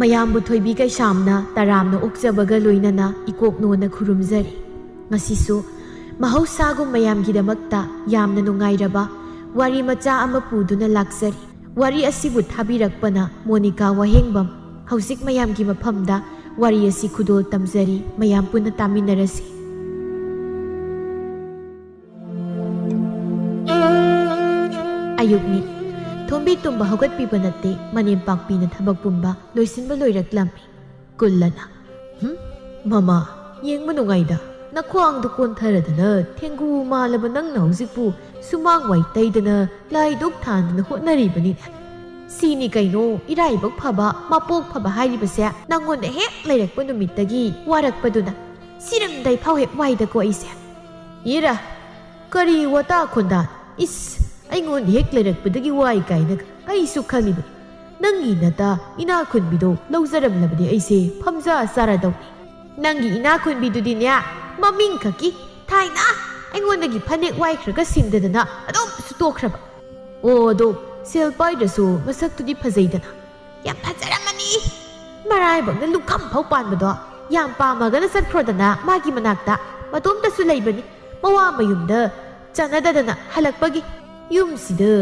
ꯃꯌꯥꯝꯕꯨ ꯊꯣꯏꯕꯤ ꯀꯩꯁꯥꯝꯅ ꯇꯔꯥꯝꯅ ꯑꯣꯛꯆꯕꯒ ꯂꯣꯏꯅꯅ ꯏꯀꯣꯛꯅꯣꯅ ꯈꯨꯔꯨꯝꯖꯔꯤ꯫ ꯉꯁꯤꯁꯨ ꯃꯍꯧꯁꯥꯒꯨꯝ ꯃꯌꯥꯝꯒꯤꯗꯃꯛꯇ ꯌꯥꯝꯅ ꯅꯨꯡꯉꯥꯏꯔꯕ ꯋꯥꯔꯤ ꯃꯆꯥ ꯑꯃ ꯄꯨꯗꯨꯅ ꯂꯥꯛꯆꯔꯤ꯫ ꯋꯥꯔꯤ ꯑꯁꯤꯕꯨ ꯊꯥꯕꯤꯔꯛꯄꯅ ꯃꯣꯅꯤꯀꯥ ꯋꯥꯍꯦꯡꯕꯝ꯫ ꯍꯧꯖꯤꯛ ꯃꯌꯥꯝꯒꯤ ꯃꯐꯝꯗ ꯋꯥꯔꯤ ꯑꯁꯤ ꯈꯨꯗꯣꯜ ꯇꯝꯖꯔꯤ꯫ ꯃꯌꯥꯝ ꯄꯨꯟꯅ ꯇꯥꯃꯤꯟꯅꯔꯁꯤ꯫ ꯑꯌꯨꯛꯅꯤ꯫ ꯊꯣꯝꯕꯤ ꯇꯨꯝꯕ ꯍꯧꯒꯠꯄꯤꯕ ꯅꯠꯇꯦ, ꯃꯅꯦꯝꯄꯥꯛꯄꯤꯅ ꯊꯕꯛ ꯄꯨꯝꯕ ꯂꯣꯏꯁꯤꯟꯕ ꯂꯣꯏꯔꯛꯂꯝꯃꯤ꯫ ꯀꯨꯜꯂꯅ ꯃꯃꯥ, ꯌꯦꯡꯕ ꯅꯨꯡꯉꯥꯏꯗ, ꯅꯈ꯭ꯋꯥꯡꯗꯨ ꯀꯣꯟꯊꯔꯗꯅ ꯊꯦꯡꯒꯨ ꯃꯥꯜꯂꯕ ꯅꯪꯅ ꯍꯧꯖꯤꯛꯄꯨ ꯁꯨꯃꯥꯡ ꯋꯥꯏ ꯇꯩꯗꯅ ꯂꯥꯏ ꯗꯨꯛ ꯊꯥꯟꯗꯅ ꯍꯣꯠꯅꯔꯤꯕꯅꯤꯅꯦ꯫ ꯁꯤꯅꯤ ꯀꯩꯅꯣ ꯏꯔꯥꯏꯕꯛ ꯐꯕ ꯃꯄꯣꯛ ꯐꯕ ꯍꯥꯏꯔꯤꯕꯁꯦ꯫ ꯅꯪꯉꯣꯟꯗ ꯍꯦꯛ ꯂꯩꯔꯛꯄ ꯅꯨꯃꯤꯠꯇꯒꯤ ꯋꯥꯔꯛꯄꯗꯨꯅ ꯁꯤꯔꯝꯗꯥꯏ ꯐꯥꯎ ꯍꯦꯛ ꯋꯥꯏꯗꯀꯣ ꯑꯩꯁꯦ꯫ ꯏꯔꯥ, ꯀꯔꯤ ꯋꯥꯇꯥ ꯈꯣꯟꯗꯥ, ꯏꯁ ꯑꯩꯉꯣꯟꯗ ꯍꯦꯛ ꯂꯩꯔꯛꯄꯗꯒꯤ ꯋꯥꯏ ꯀꯥꯏꯅꯒ ꯑꯩꯁꯨ ꯈꯜꯂꯤꯕꯅꯤ꯫ ꯅꯪꯒꯤ ꯅꯇꯥ ꯏꯅꯥꯈꯨꯟꯕꯤꯗꯣ ꯂꯧꯖꯔꯝꯂꯕꯗꯤ ꯑꯩꯁꯦ ꯐꯝꯖꯥ ꯆꯥꯔꯗꯧꯅꯤ꯫ ꯅꯪꯒꯤ ꯏꯅꯥꯈꯨꯟꯕꯤꯗꯨꯗꯤꯅꯦ ꯃꯃꯤꯡ ꯈꯛꯀꯤ ꯊꯥꯏꯅ ꯑꯩꯉꯣꯟꯗꯒꯤ ꯐꯅꯦꯛ ꯋꯥꯏꯈ꯭ꯔꯒ ꯁꯤꯡꯗꯗꯅ ꯑꯗꯨꯝ ꯁꯨꯇꯣꯛꯈ꯭ꯔꯕ꯫ ꯑꯣ ꯑꯗꯣ ꯁꯦꯜ ꯄꯥꯏꯗ꯭ꯔꯁꯨ ꯃꯁꯛꯇꯨꯗꯤ ꯐꯖꯩꯗꯅ꯫ ꯌꯥꯝ ꯐꯖꯔꯝꯃꯅꯤ꯫ ꯃꯔꯥꯏꯕꯛꯅ ꯂꯨꯈꯝ ꯐꯥꯎ ꯄꯥꯟꯕꯗꯣ꯫ ꯌꯥꯝ ꯄꯥꯝꯃꯒꯅ ꯆꯠꯈ꯭ꯔꯣꯗꯅ ꯃꯥꯒꯤ ꯃꯅꯥꯛꯇ꯫ ꯃꯇꯣꯝꯇꯁꯨ ꯂꯩꯕꯅꯤ, ꯃꯋꯥ ꯃꯌꯨꯝꯗ ꯆꯥꯟꯅꯗꯗꯅ ꯍꯜꯂꯛꯄꯒꯤ꯫ ꯌꯨꯝꯁꯤꯗ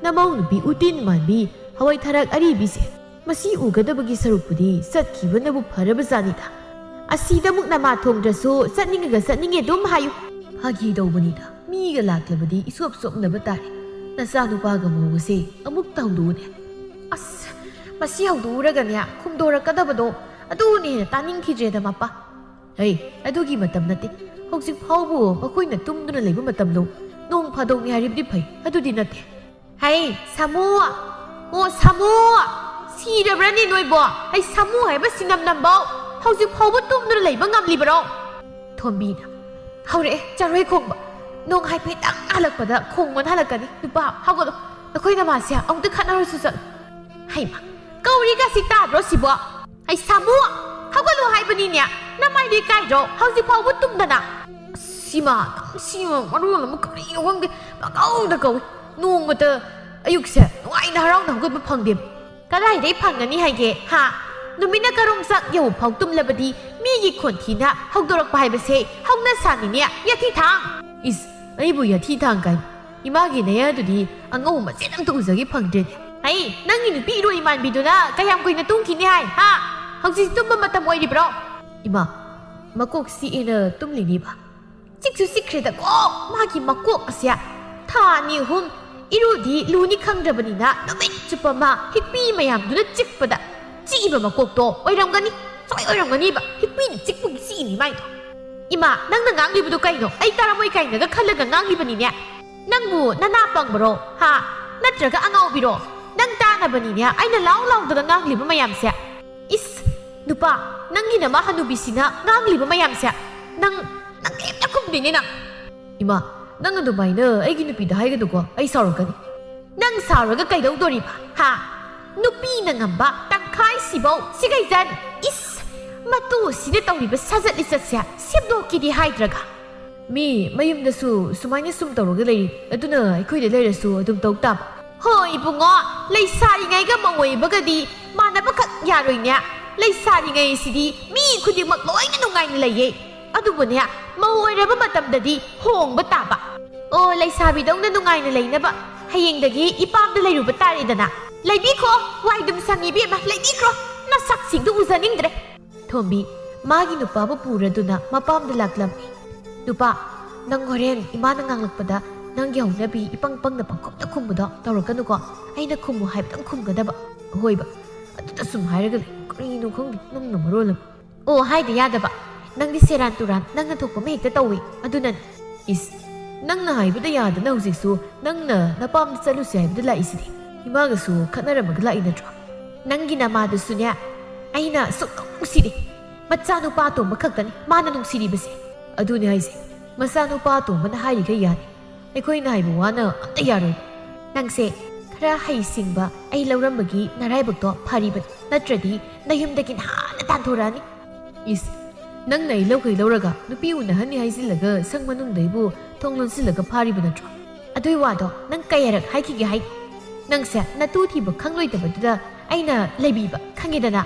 ꯅꯃꯧ ꯅꯨꯄꯤ ꯎꯇꯤꯟ ꯃꯥꯟꯕꯤ ꯍꯋꯥꯏ ꯊꯔꯥꯛ ꯑꯔꯤꯕꯤꯁꯦ ꯃꯁꯤ ꯎꯒꯗꯕꯒꯤ ꯁꯔꯨꯛꯄꯨꯗꯤ ꯆꯠꯈꯤꯕꯅꯕꯨ ꯐꯔꯕꯖꯥꯠꯅꯤꯗ꯫ ꯑꯁꯤꯗꯃꯨꯛ ꯅꯃꯥ ꯊꯣꯡꯗ꯭ꯔꯁꯨ ꯆꯠꯅꯤꯡꯉꯒ ꯆꯠꯅꯤꯡꯉꯦ ꯑꯗꯨꯝ ꯍꯥꯏꯌꯨ꯫ ꯐꯥꯒꯤ ꯇꯧꯕꯅꯤꯗ, ꯃꯤꯒ ꯂꯥꯛꯂꯕꯗꯤ ꯏꯁꯣꯞ ꯁꯣꯞꯅꯕ ꯇꯥꯔꯦ꯫ ꯅꯆꯥꯅꯨꯄꯥꯒ ꯃꯧꯒꯁꯦ ꯑꯃꯨꯛꯇ ꯍꯧꯗꯣꯛꯎꯅꯦ꯫ ꯑꯁ ꯃꯁꯤ ꯍꯧꯗꯣꯛꯎꯔꯒꯅꯦ ꯈꯨꯝꯗꯣꯔꯛꯀꯗꯕꯗꯣ ꯑꯗꯨꯅ ꯍꯦꯟꯅ ꯇꯥꯅꯤꯡꯈꯤꯗ꯭ꯔꯦꯗ ꯃꯄꯥ꯫ ꯍꯩ, ꯑꯗꯨꯒꯤ ꯃꯇꯝ ꯅꯠꯇꯦ꯫ ꯍꯧꯖꯤꯛ ꯐꯥꯎꯕꯨ ꯃꯈꯣꯏꯅ ꯇꯨꯝꯗꯨꯅ ꯂꯩꯕ ꯃꯇꯝꯗꯣ ꯅꯣꯡ ꯐꯥꯗꯣꯛꯅꯤ ꯍꯥꯏꯔꯤꯕꯗꯤ ꯐꯩ, ꯑꯗꯨꯗꯤ ꯅꯠꯇꯦ꯫ ꯍꯩ ꯁꯥꯃꯨ, ꯑꯣ ꯁꯥꯃꯨ, ꯁꯤꯔꯕ꯭ꯔꯅꯤ ꯅꯣꯏꯕꯣ? ꯑꯩ ꯁꯥꯃꯨ ꯍꯥꯏꯕ ꯁꯤꯡꯅꯝ ꯅꯝꯕꯧ ꯍꯧꯖꯤꯛ ꯐꯥꯎꯕ ꯇꯨꯝꯗꯨꯅ ꯂꯩꯕ ꯉꯝꯂꯤꯕꯔꯣ? ꯊꯣꯝꯕꯤꯅ ꯍꯧꯔꯛꯑꯦ ꯆꯔꯣꯏ ꯈꯣꯡꯕ꯫ ꯅꯣꯡ ꯍꯥꯏꯐꯦꯠꯇꯪ ꯍꯜꯂꯛꯄꯗ ꯈꯣꯡꯕꯅ ꯍꯜꯂꯛꯀꯅꯤ꯫ ꯅꯨꯄꯥ ꯍꯧꯒꯠꯂꯣ, ꯅꯈꯣꯏ ꯅꯃꯥꯁꯦ ꯑꯃꯨꯛꯇ ꯈꯠꯅꯔꯁꯨ ꯆꯠꯂꯣ꯫ ꯍꯩꯃ, ꯀꯧꯔꯤꯒꯁꯤ ꯇꯥꯗ꯭ꯔꯣ ꯁꯤꯕꯣ? ꯑꯩ ꯁꯥꯃꯨ ꯍꯧꯒꯠꯂꯣ ꯍꯥꯏꯕꯅꯤꯅꯦ, ꯅꯃꯥꯏꯗꯤ ꯀꯥꯏꯗ꯭ꯔꯣ ꯍꯧꯖꯤꯛ ꯐꯥꯎꯕ ꯇꯨꯝꯗꯅ? ꯁꯤꯃ ꯃꯔꯣꯜ ꯑꯃ ꯀꯔꯤꯅꯣ ꯈꯪꯗꯦ, ꯄꯪꯀꯧꯗ ꯀꯧꯏ꯫ ꯅꯣꯡꯃꯇ ꯑꯌꯨꯛꯁꯦ ꯅꯨꯡꯉꯥꯏꯅ ꯍꯔꯥꯎꯅ ꯍꯧꯒꯠꯄ ꯐꯪꯗꯦꯕ꯫ ꯀꯗꯥꯏꯗꯩ ꯐꯪꯒꯅꯤ ꯍꯥꯏꯒꯦ ꯍꯥ? ꯅꯨꯃꯤꯠꯅ ꯀꯔꯣꯡꯆꯥꯛ ꯌꯧꯕ ꯐꯥꯎ ꯇꯨꯝꯂꯕꯗꯤ ꯃꯤꯒꯤ ꯈꯣꯟꯊꯤꯅ ꯍꯧꯗꯣꯔꯛꯄ ꯍꯥꯏꯕꯁꯦ ꯍꯧꯅ ꯁꯥꯅꯤꯅꯦ ꯌꯥꯊꯤ ꯊꯥꯡ꯫ ꯏꯁ, ꯑꯩꯕꯨ ꯌꯥꯊꯤ ꯊꯥꯡ ꯀꯥꯏꯅ? ꯏꯃꯥꯒꯤ ꯅꯌꯥꯗꯨꯗꯤ ꯑꯉꯧ ꯃꯆꯦꯠ ꯑꯝꯇ ꯎꯖꯒꯦ ꯐꯪꯗ꯭ꯔꯦꯅꯦ꯫ ꯍꯩ, ꯅꯪꯒꯤ ꯅꯨꯄꯤ ꯏꯔꯣꯏ ꯃꯥꯟꯕꯤꯗꯨꯅ ꯀꯌꯥꯝ ꯀꯨꯏꯅ ꯇꯨꯝꯈꯤꯅꯤ ꯍꯥꯏ ꯍꯥ? ꯍꯧꯖꯤꯛ ꯇꯨꯝꯕ ꯃꯇꯝ ꯑꯣꯏꯔꯤꯕ꯭ꯔꯣ? ꯏꯃꯥ, ꯃꯀꯣꯛ ꯆꯤꯛꯑꯦꯅ ꯇꯨꯝꯂꯤꯅꯤꯕ꯫ ꯆꯤꯛꯁꯨ ꯆꯤꯛꯈ꯭ꯔꯦꯗꯀꯣ ꯃꯥꯒꯤ ꯃꯀꯣꯛ ꯑꯁꯦ꯫ ꯊꯥ 2-3 ꯏꯔꯨꯗꯤ ꯂꯨꯅꯤ ꯈꯪꯗ꯭ꯔꯕꯅꯤꯅ ꯅꯨꯃꯤꯠ ꯆꯨꯞꯄ ꯑꯃ ꯍꯤꯛꯄꯤ ꯃꯌꯥꯝꯗꯨꯅ ꯆꯤꯛꯄꯗ ꯆꯤꯛꯏꯕ ꯃꯀꯣꯛꯇꯣ ꯑꯣꯏꯔꯝꯒꯅꯤ꯫ ꯁꯣꯏ ꯑꯣꯏꯔꯝꯒꯅꯤꯕ, ꯍꯤꯛꯄꯤꯅ ꯆꯤꯛꯄꯒꯤ ꯆꯤꯛꯏꯅꯤ ꯃꯥꯏꯗꯣ꯫ ꯏꯃꯥ, ꯅꯪꯅ ꯉꯥꯡꯂꯤꯕꯗꯨ ꯀꯩꯅꯣ? ꯑꯩ ꯇꯥꯔꯝꯃꯣꯏ ꯀꯥꯏꯅꯒ ꯈꯜꯂꯒ ꯉꯥꯡꯂꯤꯕꯅꯤꯅꯦ꯫ ꯅꯪꯕꯨ ꯅꯅꯥ ꯄꯪꯕꯔꯣ ꯍꯥ? ꯅꯠꯇ꯭ꯔꯒ ꯑꯉꯥꯎꯕꯤꯔꯣ? ꯅꯪ ꯇꯥꯅꯕꯅꯤꯅꯦ ꯑꯩꯅ ꯂꯥꯎ ꯂꯥꯎꯗꯅ ꯉꯥꯡꯂꯤꯕ ꯃꯌꯥꯝꯁꯦ꯫ ꯏꯁ ꯅꯨꯄꯥ, ꯅꯪꯒꯤ ꯅꯃꯥ ꯍꯅꯨꯕꯤꯁꯤꯅ ꯉꯥꯡꯂꯤꯕ ꯃꯌꯥꯝꯁꯦ ꯅꯪ ꯀꯩꯝꯇ ꯈꯨꯝꯗꯦꯅꯦ ꯅꯪ꯫ ꯏꯃꯥ, ꯅꯪ ꯑꯗꯨꯃꯥꯏꯅ ꯑꯩꯒꯤ ꯅꯨꯄꯤꯗ ꯍꯥꯏꯒꯅꯨꯀꯣ, ꯑꯩ ꯁꯥꯎꯔꯛꯀꯅꯤ꯫ ꯅꯪ ꯁꯥꯎꯔꯒ ꯀꯩꯗꯧꯗꯣꯔꯤꯕ ꯍꯥ? ꯅꯨꯄꯤꯅ ꯉꯝꯕ ꯇꯪꯈꯥꯏ ꯁꯤꯕꯧ ꯁꯤꯒꯩꯖꯟ꯫ ꯏꯁ, ꯃꯇꯨꯁꯤꯅ ꯇꯧꯔꯤꯕ ꯁꯥꯖꯠ ꯂꯤꯆꯠꯁꯦ ꯁꯦꯝꯗꯣꯛꯀꯦꯗꯤ ꯍꯥꯏꯗ꯭ꯔꯒ꯫ ꯃꯤ ꯃꯌꯨꯝꯗꯁꯨ ꯁꯨꯃꯥꯏꯅ ꯁꯨꯝ ꯇꯧꯔꯒ ꯂꯩꯔꯤ, ꯑꯗꯨꯅ ꯑꯩꯈꯣꯏꯗ ꯂꯩꯔꯁꯨ ꯑꯗꯨꯝ ꯇꯧ ꯇꯥꯕ꯫ ꯍꯣꯏ ꯏꯕꯨꯡꯉꯣ, ꯂꯩꯁꯥꯔꯤꯉꯩꯒ ꯃꯧꯑꯣꯏꯕꯒꯗꯤ ꯃꯥꯟꯅꯕꯈꯛ ꯌꯥꯔꯣꯏꯅꯦ꯫ ꯂꯩꯁꯥꯔꯤꯉꯩꯁꯤꯗꯤ ꯃꯤ ꯈꯨꯗꯤꯡꯃꯛ ꯂꯣꯏꯅ ꯅꯨꯡꯉꯥꯏꯅ ꯂꯩꯌꯦ, ꯑꯗꯨꯕꯨꯅꯦ ꯃꯧ ꯑꯣꯏꯔꯕ ꯃꯇꯝꯗꯗꯤ ꯍꯣꯡꯕ ꯇꯥꯕ꯫ ꯑꯣ ꯂꯩꯁꯥꯕꯤꯗꯧꯅ ꯅꯨꯡꯉꯥꯏꯅ ꯂꯩꯅꯕ ꯍꯌꯦꯡꯗꯒꯤ ꯏꯄꯥꯝꯗ ꯂꯩꯔꯨꯕ ꯇꯥꯔꯦꯗꯅ꯫ ꯂꯩꯕꯤꯈ꯭ꯔꯣ, ꯋꯥꯏꯗꯨꯝ ꯁꯪꯉꯤ ꯏꯕꯦꯝꯃ, ꯂꯩꯕꯤꯈ꯭ꯔꯣ, ꯅꯁꯛꯁꯤꯡꯗꯨ ꯎꯖꯅꯤꯡꯗ꯭ꯔꯦ꯫ ꯊꯣꯝꯕꯤ ꯃꯥꯒꯤ ꯅꯨꯄꯥꯕꯨ ꯄꯨꯔꯗꯨꯅ ꯃꯄꯥꯝꯗ ꯂꯥꯛꯂꯝꯃꯤ꯫ ꯅꯨꯄꯥ, ꯅꯪ ꯍꯣꯔꯦꯟ ꯏꯃꯥꯅ ꯉꯥꯡꯂꯛꯄꯗ ꯅꯪꯒꯤ ꯍꯧꯅꯕꯤ ꯏꯄꯪ ꯄꯪꯅ ꯄꯪꯈꯨꯝꯗ ꯈꯨꯝꯕꯗꯣ ꯇꯧꯔꯛꯀꯅꯨꯀꯣ꯫ ꯑꯩꯅ ꯈꯨꯝꯃꯨ ꯍꯥꯏꯕꯗꯪ ꯈꯨꯝꯒꯗꯕ꯫ ꯍꯣꯏꯕ, ꯑꯗꯨꯗ ꯁꯨꯝ ꯍꯥꯏꯔꯒ ꯂꯩ, ꯀꯔꯤꯅꯣ ꯈꯪꯗꯦ ꯅꯪꯅ ꯃꯔꯣꯜ ꯑꯃ꯫ ꯑꯣ ꯍꯥꯏꯗ ꯌꯥꯗꯕ, ꯅꯪꯗꯤ ꯁꯦꯔꯥꯟ ꯇꯨꯔꯥꯟ ꯅꯪꯅ ꯊꯣꯛꯄ ꯑꯃ ꯍꯦꯛꯇ ꯇꯧꯏ, ꯑꯗꯨꯅꯅꯤ꯫ ꯏꯁ, ꯅꯪꯅ ꯍꯥꯏꯕꯗ ꯌꯥꯗꯅ ꯍꯧꯖꯤꯛꯁꯨ ꯅꯪꯅ ꯅꯄꯥꯝꯗ ꯆꯠꯂꯨꯁꯦ ꯍꯥꯏꯕꯗ ꯂꯥꯛꯏꯁꯤꯗꯤ꯫ ꯏꯃꯥꯒꯁꯨ ꯈꯠꯅꯔꯝꯃꯒ ꯂꯥꯛꯏ ꯅꯠꯇ꯭ꯔꯣ? ꯅꯪꯒꯤ ꯅꯃꯥꯗꯨꯁꯨꯅꯦ ꯑꯩꯅ ꯁꯨꯛꯅꯨꯡ ꯅꯨꯡꯁꯤꯗꯦ꯫ ꯃꯆꯥꯅꯨꯄꯥ ꯑꯇꯣꯝꯕ ꯈꯛꯇꯅꯤ ꯃꯥꯅ ꯅꯨꯡꯁꯤꯔꯤꯕꯁꯦ꯫ ꯑꯗꯨꯅꯦ ꯍꯥꯏꯁꯦ, ꯃꯆꯥꯅꯨꯄꯥ ꯑꯇꯣꯝꯕꯅ ꯍꯥꯏꯔꯤꯈꯩ ꯌꯥꯅꯤ, ꯑꯩꯈꯣꯏꯅ ꯍꯥꯏꯕ ꯋꯥꯅ ꯑꯝꯇ ꯌꯥꯔꯣꯏ꯫ ꯅꯪꯁꯦ ꯈꯔ ꯍꯩꯁꯤꯡꯕ ꯑꯩ ꯂꯧꯔꯝꯕꯒꯤ ꯅꯔꯥꯏꯕꯛꯇꯣ ꯐꯔꯤꯕꯅꯤ, ꯅꯠꯇ꯭ꯔꯗꯤ ꯅꯌꯨꯝꯗꯒꯤ ꯅꯍꯥꯟꯅ ꯇꯥꯟꯊꯣꯔꯛꯑꯅꯤ꯫ ꯏꯁ, ꯅꯪꯅ ꯑꯩ ꯂꯧꯈꯩ ꯂꯧꯔꯒ ꯅꯨꯄꯤ ꯎꯅꯍꯟꯅꯤ ꯍꯥꯏꯖꯤꯜꯂꯒ ꯁꯪ ꯃꯅꯨꯡꯗꯩꯕꯨ ꯊꯣꯡ ꯂꯣꯟꯁꯤꯜꯂꯒ ꯐꯥꯔꯤꯕ ꯅꯠꯇ꯭ꯔꯣ? ꯑꯗꯨꯏ ꯋꯥꯗꯣ ꯅꯪ ꯀꯌꯥꯔꯛ ꯍꯥꯏꯈꯤꯒꯦ ꯍꯥꯏ? ꯅꯪꯁꯦ ꯅꯇꯨ ꯊꯤꯕ ꯈꯪꯂꯣꯏꯗꯕꯗꯨꯗ ꯑꯩꯅ ꯂꯩꯕꯤꯕ ꯈꯪꯉꯦꯗꯅ?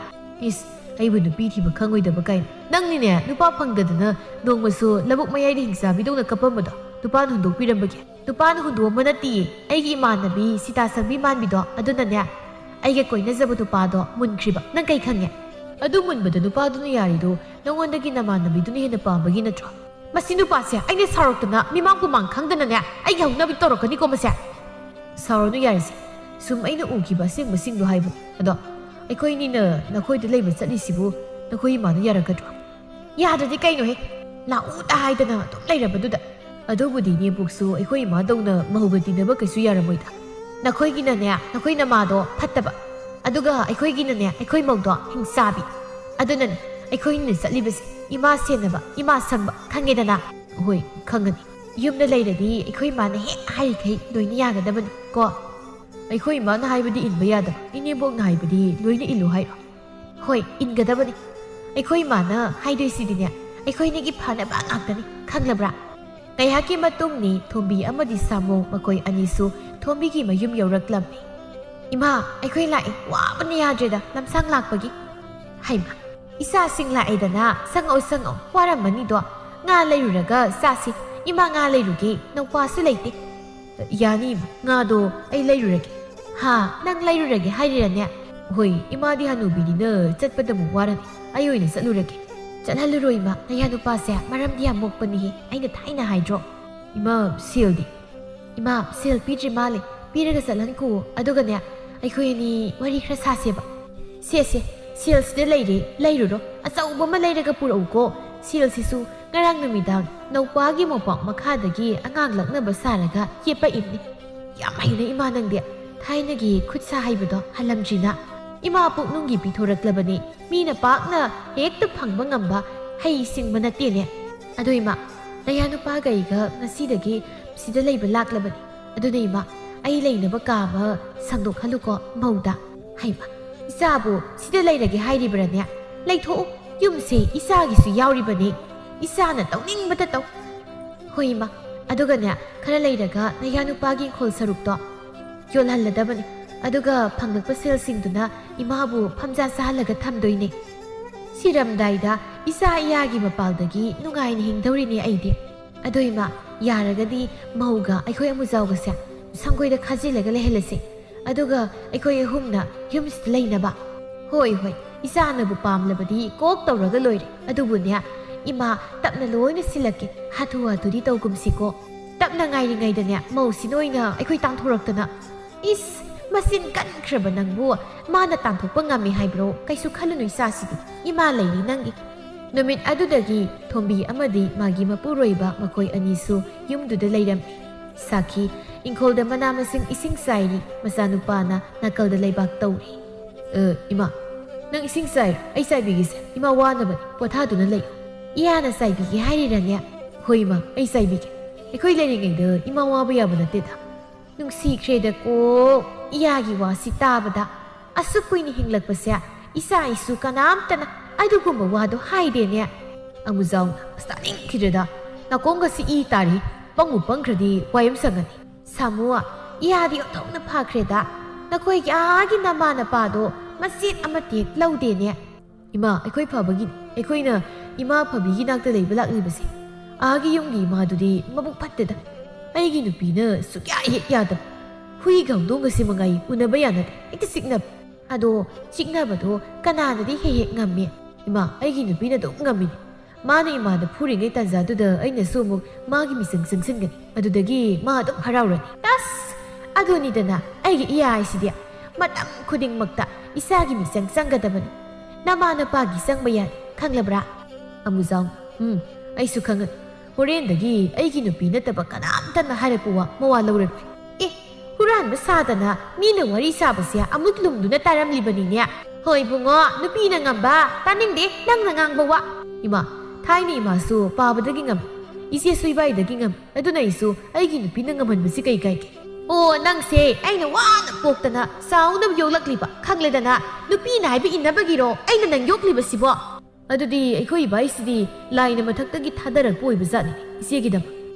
ꯏꯁ ꯑꯩꯕꯨ ꯅꯨꯄꯤ ꯊꯤꯕ ꯈꯪꯂꯣꯏꯗꯕ ꯀꯥꯏꯅ ꯅꯪꯅꯤꯅꯦ ꯅꯨꯄꯥ ꯐꯪꯗꯗꯅ ꯅꯣꯡꯃꯁꯨ ꯂꯕꯨꯛ ꯃꯌꯥꯏꯗ ꯍꯤꯡꯆꯥꯕꯤꯗꯧꯅ ꯀꯞꯄꯝꯕꯗꯣ ꯅꯨꯄꯥꯅ ꯍꯨꯟꯗꯣꯛꯄꯤꯔꯝꯕꯒꯤ. ꯅꯨꯄꯥꯅ ꯍꯨꯟꯗꯣꯛꯑꯝꯕ ꯅꯠꯇꯤꯌꯦ, ꯑꯩꯒꯤ ꯏꯃꯥꯟꯅꯕꯤ ꯁꯤꯇꯥ ꯁꯪꯕꯤ ꯃꯥꯟꯕꯤꯗꯣ ꯑꯗꯨꯅꯅꯦ ꯑꯩꯒ ꯀꯣꯏꯅꯖꯕ ꯅꯨꯄꯥꯗꯣ ꯃꯨꯟꯈ꯭ꯔꯤꯕ. ꯅꯪ ꯀꯩ ꯈꯪꯉꯦ? ꯑꯗꯨ ꯃꯨꯟꯕꯗ ꯅꯨꯄꯥꯗꯨꯅ ꯌꯥꯔꯤꯗꯣ ꯅꯉꯣꯟꯗꯒꯤ ꯅꯃꯥꯟꯅꯕꯤꯗꯨꯅ ꯍꯦꯟꯅ ꯄꯥꯝꯕꯒꯤ ꯅꯠꯇ꯭ꯔꯣ? ꯃꯁꯤ ꯅꯨꯄꯥꯁꯦ ꯑꯩꯅ ꯁꯥꯎꯔꯛꯇꯅ ꯃꯤꯃꯥꯡ ꯄꯨꯃꯥꯡ ꯈꯪꯗꯅꯅꯦ ꯑꯩꯒꯤ ꯍꯧꯅꯕꯤ ꯇꯧꯔꯛꯀꯅꯤꯀꯣ ꯃꯁꯦ. ꯁꯥꯎꯔꯅꯨ ꯌꯥꯔꯤꯁꯦ, ꯁꯨꯝ ꯑꯩꯅ ꯎꯈꯤꯕ ꯑꯁꯦꯡꯕꯁꯤꯡꯗꯣ ꯍꯥꯏꯕꯅꯤ. ꯑꯗꯣ ꯑꯩꯈꯣꯏꯅꯤꯅ ꯅꯈꯣꯏꯗ ꯂꯩꯕ ꯆꯠꯂꯤꯁꯤꯕꯨ ꯅꯈꯣꯏ ꯏꯃꯥꯅ ꯌꯥꯔꯛꯀꯗ꯭ꯔꯣ? ꯌꯥꯗ꯭ꯔꯗꯤ ꯀꯩꯅꯣꯍꯦ, ꯂꯥꯛꯎꯗ ꯍꯥꯏꯗꯅ ꯑꯗꯨꯝ ꯂꯩꯔꯕꯗꯨꯗ. ꯑꯗꯨꯕꯨꯗꯤ ꯅꯦꯝꯄꯣꯛꯁꯨ ꯑꯩꯈꯣꯏ ꯏꯃꯥꯗꯧꯅ ꯃꯧꯒ ꯇꯤꯟꯅꯕ ꯀꯩꯁꯨ ꯌꯥꯔꯝꯃꯣꯏꯗ. ꯅꯈꯣꯏꯒꯤꯅꯅꯦ ꯅꯈꯣꯏ ꯅꯃꯥꯗꯣ ꯐꯠꯇꯕ, ꯑꯗꯨꯒ ꯑꯩꯈꯣꯏꯒꯤꯅꯅꯦ ꯑꯩꯈꯣꯏ ꯃꯧꯗꯣ ꯍꯤꯡꯆꯥꯕꯤ. ꯑꯗꯨꯅꯅꯦ ꯑꯩꯈꯣꯏꯅ ꯆꯠꯂꯤꯕꯁꯦ ꯏꯃꯥ ꯁꯦꯟꯅꯕ, ꯏꯃꯥ ꯁꯪꯕ ꯈꯪꯉꯦꯗꯅ? ꯍꯣꯏ ꯈꯪꯒꯅꯤ. ꯌꯨꯝꯗ ꯂꯩꯔꯗꯤ ꯑꯩꯈꯣই ꯏꯃꯥꯅ ꯍꯦꯛ ꯍꯥꯏꯔꯤꯈꯩ ꯂꯣꯏꯅ ꯌꯥꯒꯗꯕꯅꯤ ꯀꯣ. ꯑꯩꯈꯣꯏ ꯏꯃꯥꯅ ꯍꯥꯏꯕꯗꯤ ꯏꯟꯕ ꯌꯥꯗꯕ, ꯏꯅꯦꯝꯕꯣꯛꯅ ꯍꯥꯏꯕꯗꯤ ꯂꯣꯏꯅ ꯏꯜꯂꯨ ꯍꯥꯏꯔꯣ? ꯍꯣꯏꯏꯟꯒꯗꯕꯅꯤ. ꯑꯩꯈꯣꯏ ꯏꯃꯥꯅ ꯍꯥꯏꯗꯣꯏꯁꯤꯗꯤꯅꯦ ꯑꯩꯈꯣꯏꯅꯤꯒꯤ ꯐꯅꯕ ꯉꯥꯛꯇꯅꯤ ꯈꯪꯂꯕ꯭ꯔꯥ? ꯉꯥꯏꯍꯥꯛꯀꯤ ꯃꯇꯨꯡꯅꯤ ꯊꯣꯝꯕꯤ ꯑꯃꯗꯤ ꯁꯥꯃꯣ ꯃꯈꯣꯏ ꯑꯅꯤꯁꯨ ꯊꯣꯝꯕꯤꯒꯤ ꯃꯌꯨꯝ ꯌꯧꯔꯛꯂꯝꯃꯤ. ꯏꯃꯥ ꯑꯩꯈꯣꯏ ꯂꯥꯛꯑꯦ, ꯋꯥꯕꯅ ꯌꯥꯗ꯭ꯔꯦꯗ ꯂꯝꯁꯥꯡ ꯂꯥꯛꯄꯒꯤ. ꯍꯩꯃꯥ ꯏꯆꯥꯁꯤꯡ ꯂꯥꯛꯑꯦꯗꯅ ꯁꯪꯉꯛꯑꯣ ꯁꯪꯉꯛꯑꯣ, ꯋꯥꯔꯝꯃꯅꯤꯗꯣ. ꯉꯥ ꯂꯩꯔꯨꯔꯒ ꯆꯥꯁꯤ. ꯏꯃꯥ ꯉꯥ ꯂꯩꯔꯨꯒꯦ, ꯅꯧꯄꯥꯁꯨ ꯂꯩꯇꯦ. ꯌꯥꯅꯤ ꯏꯃꯥ, ꯉꯥꯗꯣ ꯑꯩ ꯂꯩꯔꯨꯔꯒꯦ. ꯍꯥ ꯅꯪ ꯂꯩꯔꯨꯔꯒꯦ ꯍꯥꯏꯔꯤꯔꯅꯦ? ꯍꯣꯏ ꯏꯃꯥꯗꯤ ꯍꯅꯨꯕꯤꯅꯤꯅ ꯆꯠꯄꯗ ꯑꯃꯨꯛ ꯋꯥꯔꯅꯤ, ꯑꯩ ꯑꯣꯏꯅ ꯆꯠꯂꯨꯔꯒꯦ. ꯆꯠꯍꯜꯂꯨꯔꯣꯏ ꯏꯃꯥ, ꯅꯌꯥ ꯅꯨꯄꯥꯁꯦ ꯃꯔꯝꯗꯤ ꯌꯥꯝ ꯃꯣꯛꯄꯅꯤꯍꯦ, ꯑꯩꯅ ꯊꯥꯏꯅ ꯍꯥꯏꯗ꯭ꯔꯣ? ꯏꯃꯥ ꯁꯦꯜꯗꯤ? ꯏꯃꯥ ꯁꯦꯜ ꯄꯤꯗ꯭ꯔꯤ ꯃꯥꯜꯂꯦ, ꯄꯤꯔꯒ ꯆꯠꯍꯟꯈꯣ. ꯑꯗꯨꯒꯅꯦ ꯑꯩꯈꯣꯏ ꯑꯅꯤ ꯋꯥꯔꯤ ꯈꯔ ꯁꯥꯁꯦꯕ. ꯁꯦꯁꯦ ꯁꯦꯜꯁꯤꯗ ꯂꯩꯔꯦ, ꯂꯩꯔꯨꯔꯣ. ꯑꯆꯧꯕ ꯑꯃ ꯂꯩꯔꯒ ꯄꯨꯔꯛꯎꯀꯣ. ꯁꯦꯜꯁꯤꯁꯨ ꯉꯔꯥꯡ ꯅꯨꯃꯤꯗꯥꯡ ꯅꯧꯄꯥꯒꯤ ꯃꯣꯝꯄꯥꯛ ꯃꯈꯥꯗꯒꯤ ꯑꯉꯥꯡ ꯂꯛꯅꯕ ꯁꯥꯔꯒ ꯌꯦꯞꯄꯛꯏꯕꯅꯤ. ꯌꯥꯝ ꯍꯩꯅ ꯏꯃꯥ ꯅꯪꯗꯤ, ꯊꯥꯏꯅꯒꯤ ꯈꯨꯠ ꯁꯥ ꯍꯩꯕꯗꯣ ꯍꯜꯂꯝꯗ꯭ꯔꯤꯅ. ꯏꯃꯥ ꯄꯨꯛꯅꯨꯡꯒꯤ ꯄꯤꯊꯣꯔꯛꯂꯕꯅꯤ, ꯃꯤꯅ ꯄꯥꯛꯅ ꯍꯦꯛꯇ ꯐꯪꯕ ꯉꯝꯕ ꯍꯩ ꯁꯤꯡꯕ ꯅꯠꯇꯦꯅꯦ. ꯑꯗꯣ ꯏꯃꯥ ꯅꯌꯥ ꯅꯨꯄꯥꯒ ꯑꯩꯒ ꯉꯁꯤꯗꯒꯤ ꯁꯤꯗ ꯂꯩꯕ ꯂꯥꯛꯂꯕꯅꯤ. ꯑꯗꯨꯅ ꯏꯃꯥ ꯑꯩ ꯂꯩꯅꯕ ꯀꯥ ꯑꯃ ꯁꯪꯗꯣꯛꯍꯜꯂꯨꯀꯣ ꯃꯧꯗ. ꯍꯩꯃꯥ ꯏꯆꯥꯕꯨ ꯁꯤꯗ ꯂꯩꯔꯒꯦ ꯍꯥꯏꯔꯤꯕ꯭ꯔꯅꯦ? ꯂꯩꯊꯣꯛꯎ, ꯌꯨꯝꯁꯦ ꯏꯆꯥꯒꯤꯁꯨ ꯌꯥꯎꯔꯤꯕꯅꯤ. ꯏꯆꯥꯅ ꯇꯧꯅꯤꯡꯕꯇ ꯇꯧ. ꯍꯣꯏ ꯏꯃꯥ, ꯑꯗꯨꯒꯅꯦ ꯈꯔ ꯂꯩꯔꯒ ꯅꯌꯥ ꯅꯨꯄꯥꯒꯤ ꯏꯪꯈꯣꯜ ꯁꯔꯨꯛꯇꯣ ꯌꯣꯜꯍꯜꯂꯗꯕꯅꯤ. ꯑꯗꯨꯒ ꯐꯪꯂꯛꯄ ꯁꯦꯜꯁꯤꯡꯗꯨꯅ ꯏꯃꯥꯕꯨ ꯐꯝꯖꯥ ꯆꯥꯍꯜꯂꯒ ꯊꯝꯗꯣꯏꯅꯦ. ꯁꯤꯔꯝꯗꯥꯏꯗ ꯏꯆꯥ ꯏꯌꯥꯒꯤ ꯃꯄꯥꯜꯗꯒꯤ ꯅꯨꯡꯉꯥꯏꯅ ꯍꯤꯡꯗꯧꯔꯤꯅꯦ ꯑꯩꯗꯤ. ꯑꯗꯣ ꯏꯃꯥ ꯌꯥꯔꯒꯗꯤ ꯃꯧꯒ ꯑꯩꯈꯣই ꯑꯃꯨꯖꯥꯎꯒꯁꯦ ꯁꯪꯒꯣꯏꯗ ꯈꯥꯖꯤꯜꯂꯒ ꯂꯩꯍꯜꯂꯁꯤ. ꯑꯗꯨꯒ ꯑꯩꯈꯣꯏ ꯑꯍꯨꯝꯅ ꯌꯨꯝꯁꯤꯗ ꯂꯩꯅꯕ. ꯍꯣꯏ ꯍꯣꯏ ꯏꯆꯥꯅꯕꯨ ꯄꯥꯝꯂꯕꯗꯤ ꯀꯣꯛ ꯇꯧꯔꯒ ꯂꯣꯏꯔꯦ. ꯑꯗꯨꯕꯨꯅꯦ ꯏꯃꯥ ꯇꯞꯅ ꯂꯣꯏꯅ ꯁꯤꯜꯂꯛꯀꯦ, ꯍꯥꯊꯨ ꯍꯥꯊꯨꯗꯤ ꯇꯧꯒꯨꯝꯁꯤꯀꯣ. ꯇꯞꯅ ꯉꯥꯏꯔꯤꯉꯩꯗꯅꯦ ꯃꯧꯁꯤꯅ ꯑꯣꯏꯅ ꯑꯩꯈꯣꯏ ꯇꯥꯟꯊꯣꯔꯛꯇꯅ. ꯏꯁ ꯃꯆꯤꯟ ꯀꯟꯈ꯭ꯔꯕ ꯅꯪꯕꯨ ꯃꯥꯅ ꯇꯥꯟꯊꯣꯛꯄ ꯉꯝꯃꯤ ꯍꯥꯏꯕ꯭ꯔꯣ? ꯀꯩꯁꯨ ꯈꯜꯂꯨꯅꯨ ꯏꯆꯥꯁꯤꯗꯤ, ꯏꯃꯥ ꯂꯩꯔꯤ ꯅꯪꯒꯤ. ꯅꯨꯃꯤꯠ ꯑꯗꯨꯗꯒꯤ ꯊꯣꯝꯕꯤ ꯑꯃꯗꯤ ꯃꯥꯒꯤ ꯃꯄꯨꯔꯣꯏꯕ ꯃꯈꯣꯏ ꯑꯅꯤꯁꯨ ꯌꯨꯝꯗꯨꯗ ꯂꯩꯔꯝꯃꯤ. ꯁꯥꯈꯤ ꯏꯪꯈꯣꯜꯗ ꯃꯅꯥ ꯃꯁꯤꯡ ꯏꯁꯤꯡ ꯆꯥꯏꯔꯤ, ꯃꯆꯥꯅꯨꯄꯥꯅ ꯅꯥꯀꯜꯗ ꯂꯩꯕꯥꯛ ꯇꯧꯔꯤ. ꯏꯃꯥ ꯅꯪ ꯏꯁꯤꯡ ꯆꯥꯏꯔꯣ? ꯑꯩ ꯆꯥꯏꯕꯤꯒꯦꯁꯦ. ꯏꯃꯥ ꯋꯥꯅꯕꯅꯤ, ꯄꯣꯊꯥꯗꯨꯅ ꯂꯩꯌꯨ. ꯏꯌꯥꯅ ꯆꯥꯏꯕꯤꯒꯦ ꯍꯥꯏꯔꯤꯔꯅꯦ? ꯍꯣꯏ ꯏꯃꯥ ꯑꯩ ꯆꯥꯏꯕꯤꯒꯦ. ꯑꯩꯈꯣꯏ ꯂꯩꯔꯤꯉꯩꯗ ꯏꯃꯥ ꯋꯥꯕ ꯌꯥꯕ ꯅꯠꯇꯦꯗ. ꯅꯨꯡꯁꯤꯈ꯭ꯔꯦꯗꯀꯣ ꯏꯌꯥꯒꯤ ꯋꯥꯁꯤ ꯇꯥꯕꯗ. ꯑꯁꯨꯛ ꯀꯨꯏꯅ ꯍꯤꯡꯂꯛꯄꯁꯦ ꯏꯆꯥ ꯏꯁꯨ ꯀꯅꯥꯝꯇꯅ ꯑꯗꯨꯒꯨꯝꯕ ꯋꯥꯗꯣ ꯍꯥꯏꯗꯦꯅꯦ. ꯑꯃꯨꯖꯥꯎꯅ ꯑꯁ ꯇꯥꯅꯤꯡꯈꯤꯗ꯭ꯔꯦꯗ, ꯅꯥꯀꯣꯡꯒꯁꯤ ꯏ ꯇꯥꯔꯤ, ꯄꯪꯕꯨ ꯄꯪꯈ꯭ꯔꯗꯤ ꯋꯥꯌꯝ ꯁꯪꯒꯅꯤ. ꯁꯥꯃꯨ ꯏꯌꯥꯗꯤ ꯑꯣꯟꯊꯣꯛꯅ ꯐꯈ꯭ꯔꯦꯗ, ꯅꯈꯣꯏꯒꯤ ꯑꯥꯒꯤ ꯅꯃꯥ ꯅꯄꯥꯗꯣ ꯃꯆꯦꯠ ꯑꯃꯇꯦꯛ ꯂꯧꯗꯦꯅꯦ. ꯏꯃꯥ ꯑꯩꯈꯣꯏ ꯐꯕꯒꯤꯅꯤ, ꯑꯩꯈꯣꯏꯅ ꯏꯃꯥ ꯐꯕꯤꯒꯤ ꯅꯥꯛꯇ ꯂꯩꯕ ꯂꯥꯛꯂꯤꯕꯁꯦ. ꯑꯥꯒꯤ ꯌꯨꯝꯒꯤ ꯏꯃꯥꯗꯨꯗꯤ ꯃꯕꯨꯛ ꯐꯠꯇꯦꯗ. ꯑꯩꯒꯤ ꯅꯨꯄꯤꯅ ꯁꯨꯛꯌꯥ ꯍꯦꯛ ꯌꯥꯗꯕ. ꯍꯨꯏꯒ ꯍꯧꯗꯣꯡꯒꯁꯤ ꯃꯉꯥꯏ ꯎꯅꯕ ꯌꯥꯅꯗꯦ, ꯍꯦꯛꯇ ꯆꯤꯛꯅꯕ. ꯑꯗꯣ ꯆꯤꯛꯅꯕꯗꯣ ꯀꯅꯥꯅꯗꯤ ꯍꯦꯛ ꯍꯦꯛ ꯉꯝꯃꯤ? ꯏꯃꯥ ꯑꯩꯒꯤ ꯅꯨꯄꯤꯅ ꯑꯗꯨꯝ ꯉꯝꯃꯤꯅꯤ. ꯃꯥꯅ ꯏꯃꯥꯗ ꯐꯨꯔꯤꯉꯩ ꯇꯥꯟꯖꯥꯗꯨꯗ ꯑꯩꯅꯁꯨ ꯑꯃꯨꯛ ꯃꯥꯒꯤ ꯃꯤꯆꯪ ꯆꯪꯁꯤꯟꯒꯅꯤ. ꯑꯗꯨꯗꯒꯤ ꯃꯥ ꯑꯗꯨꯝ ꯍꯔꯥꯎꯔꯅꯤ. ꯑꯁ ꯑꯗꯨꯅꯤꯗꯅ ꯑꯩꯒꯤ ꯏꯌꯥ ꯍꯥꯏꯁꯤꯗꯤ, ꯃꯇꯝ ꯈꯨꯗꯤꯡꯃꯛꯇ ꯏꯆꯥꯒꯤ ꯃꯤꯆꯪ ꯆꯪꯒꯗꯕꯅꯤ. ꯅꯃꯥ ꯅꯄꯥꯒꯤ ꯆꯪꯕ ꯌꯥꯏ ꯈꯪꯂꯕ꯭ꯔꯥ? ꯑꯃꯨꯖꯥꯎ ꯑꯩꯁꯨ ꯈꯪꯉꯅꯤ. ꯍꯣꯔꯦꯟꯗꯒꯤ ꯑꯩꯒꯤ ꯅꯨꯄꯤ ꯅꯠꯇꯕ ꯀꯅꯥꯝꯇꯅ ꯍꯥꯏꯔꯛꯄ ꯋꯥ ꯃꯋꯥ ꯂꯧꯔꯔꯣꯏ. ꯑꯦ ꯍꯨꯔꯥꯟꯕ ꯁꯥꯗꯅ ꯃꯤꯅ ꯋꯥꯔꯤ ꯁꯥꯕꯁꯦ ꯑꯃꯨꯛ ꯂꯨꯝꯗꯨꯅ ꯇꯥꯔꯝꯂꯤꯕꯅꯤꯅꯦ. ꯍꯣꯏ ꯕꯨꯡꯉꯣ, ꯅꯨꯄꯤꯅ ꯉꯝꯕ ꯇꯥꯅꯤꯡꯗꯦ ꯅꯪꯅ ꯉꯥꯡꯕ ꯋꯥ. ꯏꯃꯥ ꯊꯥꯏꯅ ꯏꯃꯥꯁꯨ ꯄꯥꯕꯗꯒꯤ ꯉꯝꯃꯤ, ꯏꯆꯦ ꯁꯣꯏꯕꯥꯏꯗꯒꯤ ꯉꯝꯃꯤ. ꯑꯗꯨꯅ ꯑꯩꯁꯨ ꯑꯩꯒꯤ ꯅꯨꯄꯤꯅ ꯉꯝꯍꯟꯕꯁꯤ ꯀꯩ ꯀꯥꯏꯒꯦ? ꯑꯣ ꯅꯪꯁꯦ ꯑꯩꯅ ꯋꯥꯅ ꯄꯣꯛꯇꯅ ꯆꯥꯎꯅꯕ ꯌꯣꯛꯂꯛꯂꯤꯕ ꯈꯪꯂꯦꯗꯅ. ꯅꯨꯄꯤꯅ ꯍꯥꯏꯕ ꯏꯟꯅꯕꯒꯤꯔꯣ ꯑꯩꯅ ꯅꯪ ꯌꯣꯛꯂꯤꯕꯁꯤꯕꯣ? ꯑꯗꯨꯗꯤ ꯑꯩꯈꯣꯏ ꯏꯕꯥꯏꯁꯤꯗꯤ ꯂꯥꯏꯅ ꯃꯊꯛꯇꯒꯤ ꯊꯥꯗꯔꯛꯄ ꯑꯣꯏꯕ ꯖꯥꯠꯅꯤ ꯏꯆꯦꯒꯤꯗꯃꯛ